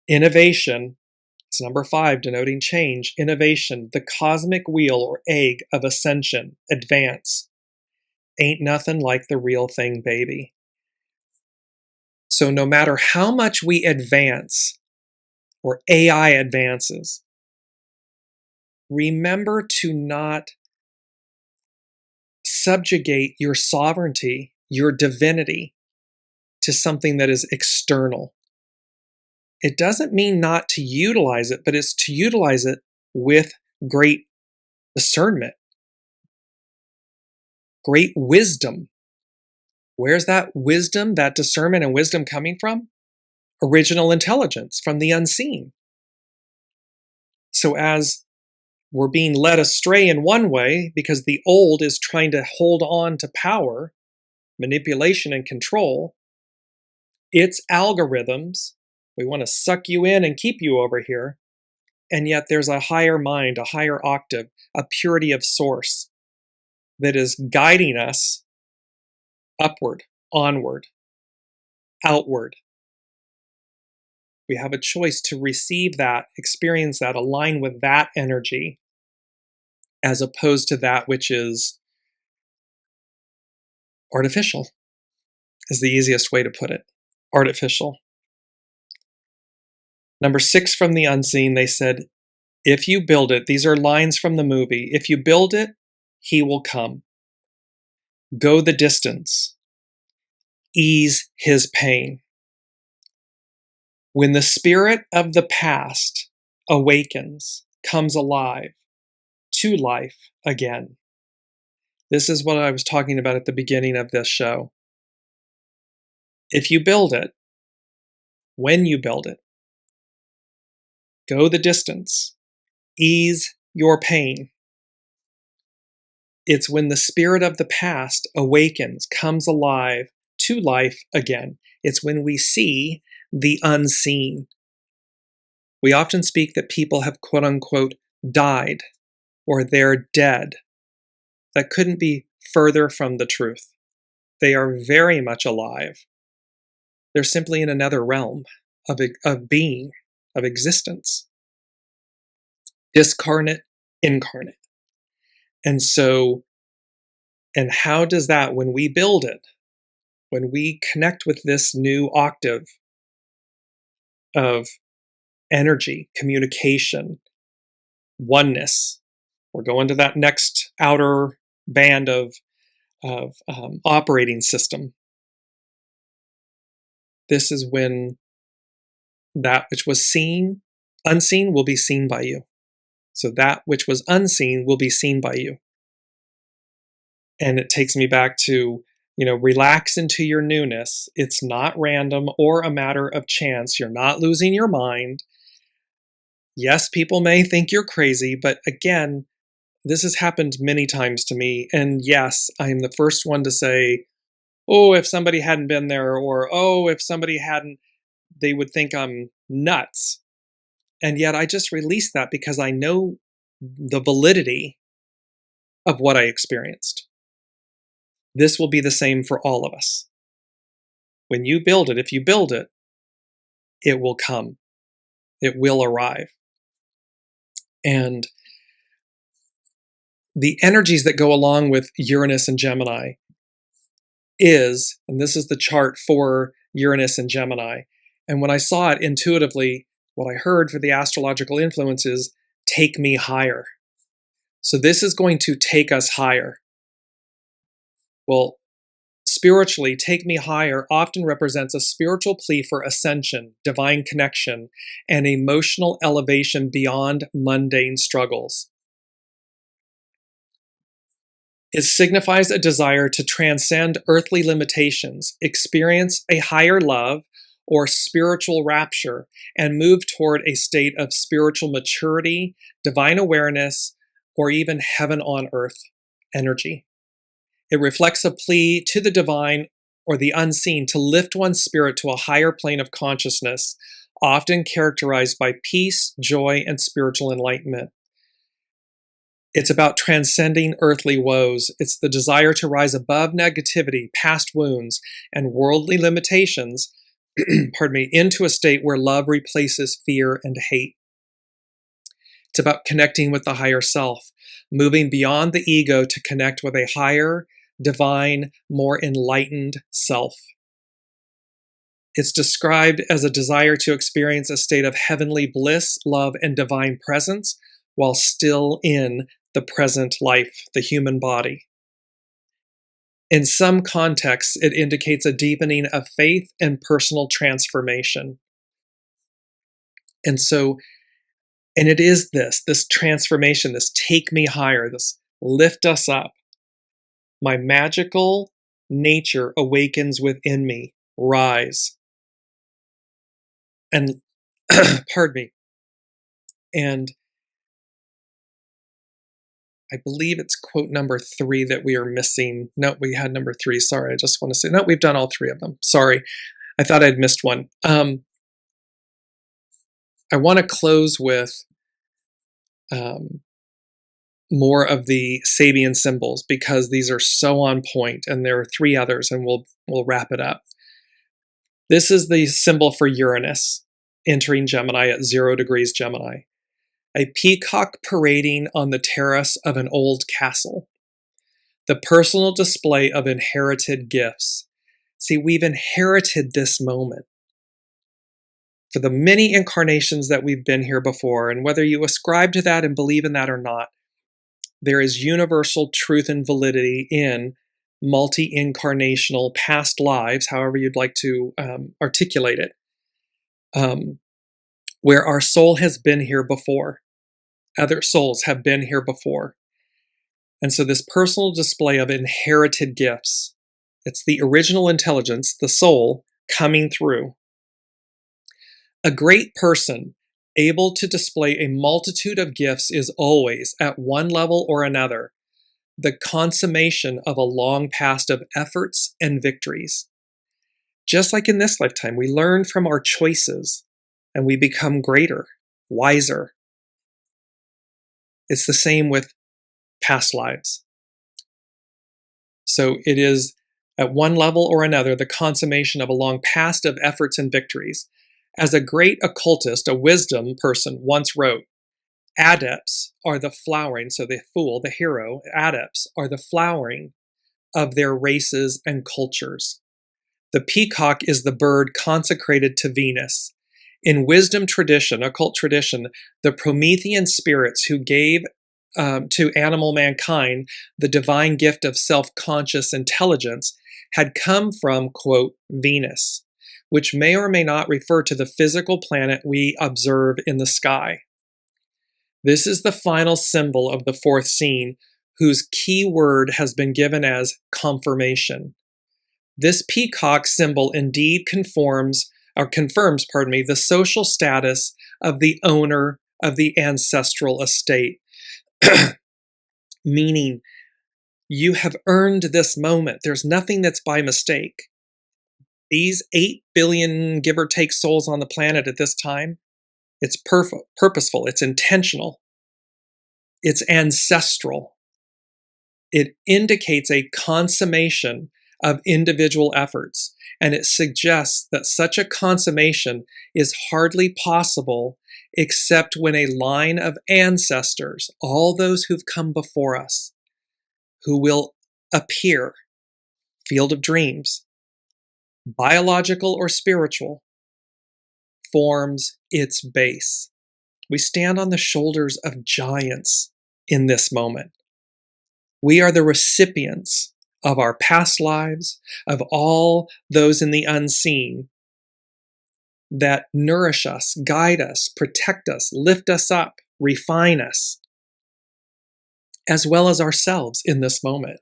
innovation, it's number 5, denoting change, innovation, the cosmic wheel or egg of ascension, advance. Ain't nothing like the real thing, baby. So no matter how much we advance, or AI advances, remember to not subjugate your sovereignty, your divinity, to something that is external. It doesn't mean not to utilize it, but it's to utilize it with great discernment, great wisdom. Where's that wisdom, that discernment and wisdom coming from? Original intelligence, from the unseen. So as we're being led astray in one way because the old is trying to hold on to power, manipulation, and control, its algorithms, we want to suck you in and keep you over here, and yet there's a higher mind, a higher octave, a purity of source that is guiding us upward, onward, outward. We have a choice to receive that, experience that, align with that energy, as opposed to that which is artificial, is the easiest way to put it. Artificial. Number 6 from the unseen, they said, if you build it, these are lines from the movie, if you build it, he will come. Go the distance. Ease his pain. When the spirit of the past awakens, comes alive, to life again. This is what I was talking about at the beginning of this show. If you build it, when you build it, go the distance, ease your pain. It's when the spirit of the past awakens, comes alive, to life again. It's when we see the unseen. We often speak that people have quote unquote died, or they're dead. That couldn't be further from the truth. They are very much alive. They're simply in another realm of being, of existence. Discarnate, incarnate. And so, and how does that, when we build it, when we connect with this new octave of energy, communication, oneness, we're going to that next outer band of operating system. This is when that which was unseen will be seen by you. So that which was unseen will be seen by you. And it takes me back to, relax into your newness. It's not random or a matter of chance. You're not losing your mind. Yes, people may think you're crazy, but again, this has happened many times to me. And yes, I am the first one to say, oh, if somebody hadn't been there, or oh, if somebody hadn't, they would think I'm nuts. And yet I just release that because I know the validity of what I experienced. This will be the same for all of us. When you build it, if you build it, it will come. It will arrive. And the energies that go along with Uranus and Gemini is, and this is the chart for Uranus and Gemini, and when I saw it intuitively, what I heard for the astrological influence is, take me higher. So this is going to take us higher. Well, spiritually, take me higher often represents a spiritual plea for ascension, divine connection, and emotional elevation beyond mundane struggles. It signifies a desire to transcend earthly limitations, experience a higher love or spiritual rapture, and move toward a state of spiritual maturity, divine awareness, or even heaven on earth energy. It reflects a plea to the divine or the unseen to lift one's spirit to a higher plane of consciousness, often characterized by peace, joy, and spiritual enlightenment. It's about transcending earthly woes. It's the desire to rise above negativity, past wounds, and worldly limitations, into a state where love replaces fear and hate. It's about connecting with the higher self, moving beyond the ego to connect with a higher, divine, more enlightened self. It's described as a desire to experience a state of heavenly bliss, love, and divine presence while still in the present life, the human body. In some contexts, it indicates a deepening of faith and personal transformation. And it is this transformation, this take me higher, this lift us up. My magical nature awakens within me, rise. And, pardon me, and I believe it's quote number 3 that we are missing. No, we had number 3. Sorry, I just want to say, no, we've done all 3 of them. Sorry, I thought I'd missed one. I want to close with more of the Sabian symbols because these are so on point, and there are 3 others, and we'll wrap it up. This is the symbol for Uranus entering Gemini at 0 degrees Gemini. A peacock parading on the terrace of an old castle. The personal display of inherited gifts. See, we've inherited this moment. For the many incarnations that we've been here before, and whether you ascribe to that and believe in that or not, there is universal truth and validity in multi-incarnational past lives, however you'd like to articulate it, where our soul has been here before. Other souls have been here before. And so this personal display of inherited gifts, it's the original intelligence, the soul, coming through. A great person able to display a multitude of gifts is always, at one level or another, the consummation of a long past of efforts and victories. Just like in this lifetime, we learn from our choices and we become greater, wiser. It's the same with past lives. So it is, at one level or another, the consummation of a long past of efforts and victories. As a great occultist, a wisdom person once wrote, adepts are the flowering, so the fool, the hero, adepts are the flowering of their races and cultures. The peacock is the bird consecrated to Venus. In wisdom tradition, occult tradition, the Promethean spirits who gave to animal mankind the divine gift of self-conscious intelligence had come from, quote, Venus, which may or may not refer to the physical planet we observe in the sky. This is the final symbol of the 4th scene, whose key word has been given as confirmation. This peacock symbol indeed confirms, the social status of the owner of the ancestral estate. meaning you have earned this moment. There's nothing that's by mistake. These 8 billion, give or take, souls on the planet at this time, it's purposeful, it's intentional, it's ancestral. It indicates a consummation of individual efforts, and it suggests that such a consummation is hardly possible except when a line of ancestors, all those who've come before us, who will appear, field of dreams, biological or spiritual, forms its base. We stand on the shoulders of giants in this moment. We are the recipients of our past lives, of all those in the unseen that nourish us, guide us, protect us, lift us up, refine us, as well as ourselves in this moment.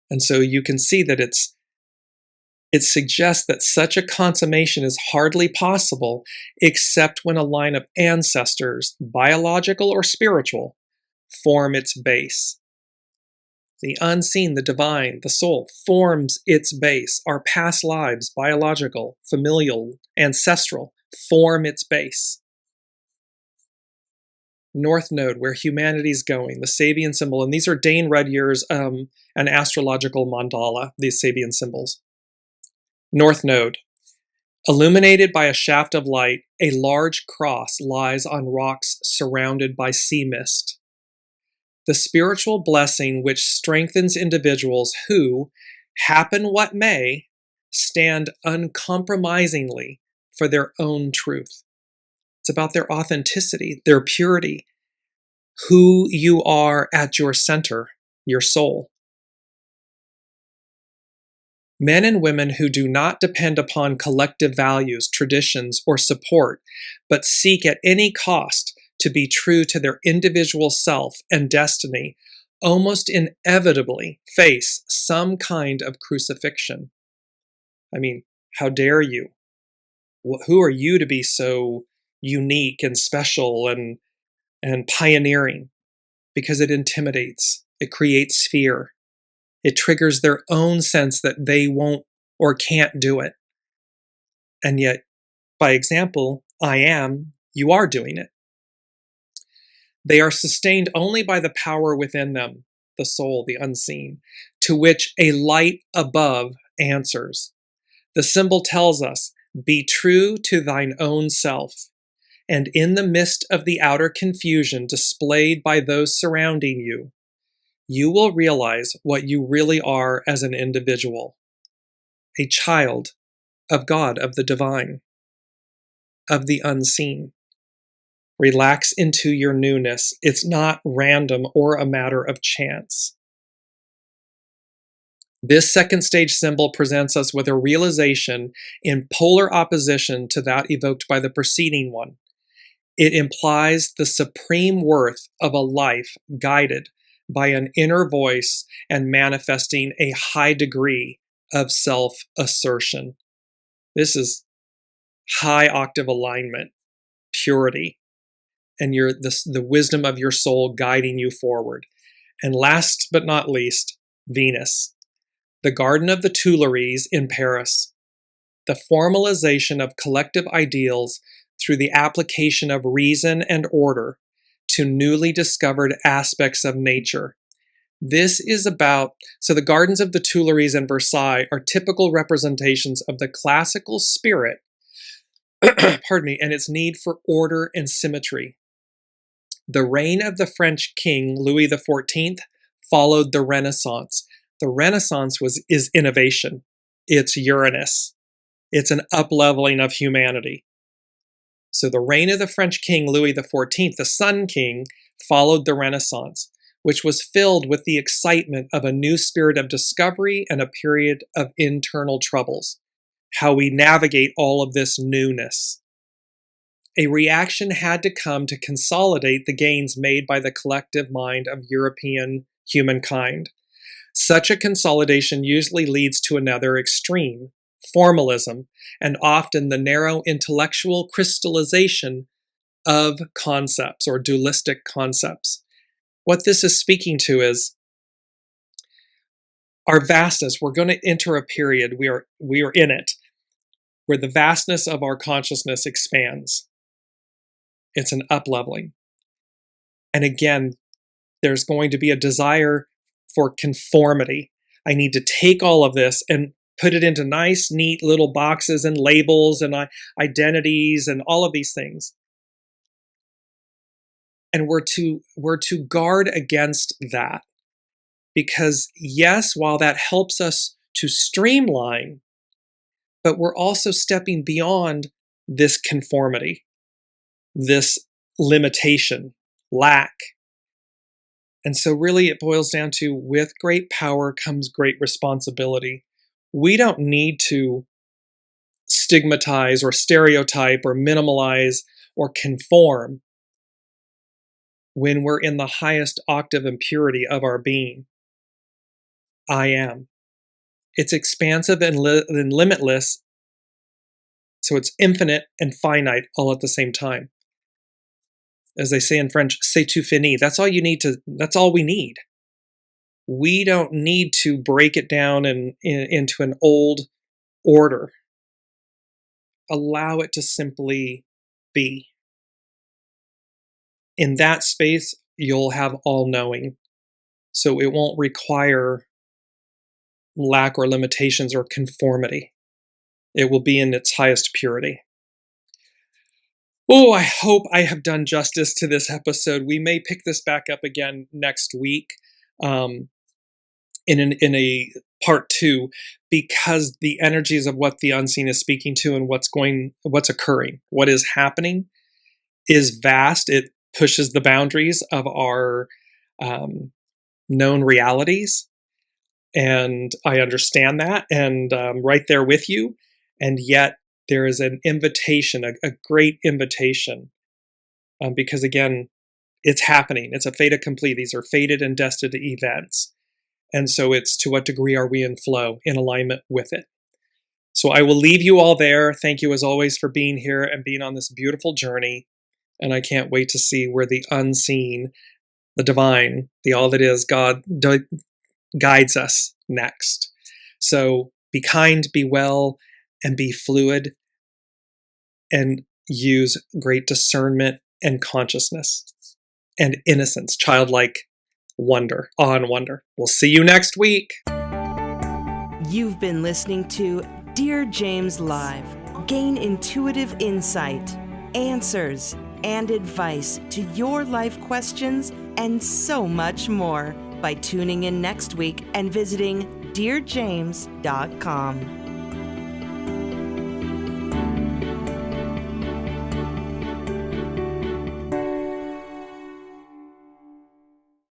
And so you can see that it suggests that such a consummation is hardly possible except when a line of ancestors, biological or spiritual, form its base. The unseen, the divine, the soul forms its base. Our past lives, biological, familial, ancestral, form its base. North Node, where humanity's going, the Sabian symbol, and these are Dane Rudhyar's an astrological mandala, these Sabian symbols. North Node, illuminated by a shaft of light, a large cross lies on rocks surrounded by sea mist. The spiritual blessing which strengthens individuals who, happen what may, stand uncompromisingly for their own truth. It's about their authenticity, their purity, who you are at your center, your soul. Men and women who do not depend upon collective values, traditions, or support, but seek at any cost to be true to their individual self and destiny, almost inevitably face some kind of crucifixion. I mean, how dare you? Who are you to be so unique and special and pioneering? Because it intimidates, it creates fear. It triggers their own sense that they won't or can't do it. And yet, by example, you are doing it. They are sustained only by the power within them, the soul, the unseen, to which a light above answers. The symbol tells us, be true to thine own self, and in the midst of the outer confusion displayed by those surrounding you, you will realize what you really are as an individual, a child of God, of the divine, of the unseen. Relax into your newness. It's not random or a matter of chance. This second stage symbol presents us with a realization in polar opposition to that evoked by the preceding one. It implies the supreme worth of a life guided by an inner voice and manifesting a high degree of self-assertion. This is high octave alignment, purity, and the wisdom of your soul guiding you forward. And last but not least, Venus, the Garden of the Tuileries in Paris, the formalization of collective ideals through the application of reason and order to newly discovered aspects of nature. This is about, so the Gardens of the Tuileries and Versailles are typical representations of the classical spirit, pardon me, and its need for order and symmetry. The reign of the French king, Louis XIV, followed the Renaissance. The Renaissance is innovation. It's Uranus. It's an up-leveling of humanity. So the reign of the French king, Louis XIV, the Sun King, followed the Renaissance, which was filled with the excitement of a new spirit of discovery and a period of internal troubles. How we navigate all of this newness. A reaction had to come to consolidate the gains made by the collective mind of European humankind. Such a consolidation usually leads to another extreme, formalism, and often the narrow intellectual crystallization of concepts or dualistic concepts. what this is speaking to is our vastness. We're going to enter a period, we are in it, where the vastness of our consciousness expands. It's an up-leveling. And again, there's going to be a desire for conformity. I need to take all of this and put it into nice, neat little boxes and labels and identities and all of these things. And we're to guard against that. Because yes, while that helps us to streamline, but we're also stepping beyond this conformity, this limitation, lack. And so really it boils down to, with great power comes great responsibility. We don't need to stigmatize or stereotype or minimalize or conform when we're in the highest octave and purity of our being. I am. It's expansive and limitless, so it's infinite and finite all at the same time. As they say in French, c'est tout fini. That's all we need. We don't need to break it down into an old order. Allow it to simply be. In that space, you'll have all-knowing. So it won't require lack or limitations or conformity. It will be in its highest purity. Oh, I hope I have done justice to this episode. We may pick this back up again next week in a part 2, because the energies of what the unseen is speaking to and what's occurring, what is happening is vast. It pushes the boundaries of our known realities. And I understand that, and I'm right there with you. And yet there is an invitation, a great invitation, because again, it's happening. It's a fait accompli. These are fated and destined events. And so it's, to what degree are we in flow, in alignment with it? So I will leave you all there. Thank you as always for being here and being on this beautiful journey. And I can't wait to see where the unseen, the divine, the all that is God guides us next. So be kind, be well, and be fluid, and use great discernment and consciousness and innocence, childlike wonder, awe and wonder. We'll see you next week.
You've been listening to Dearjames Live. Gain intuitive insight, answers, and advice to your life questions, and so much more by tuning in next week and visiting dearjames.com.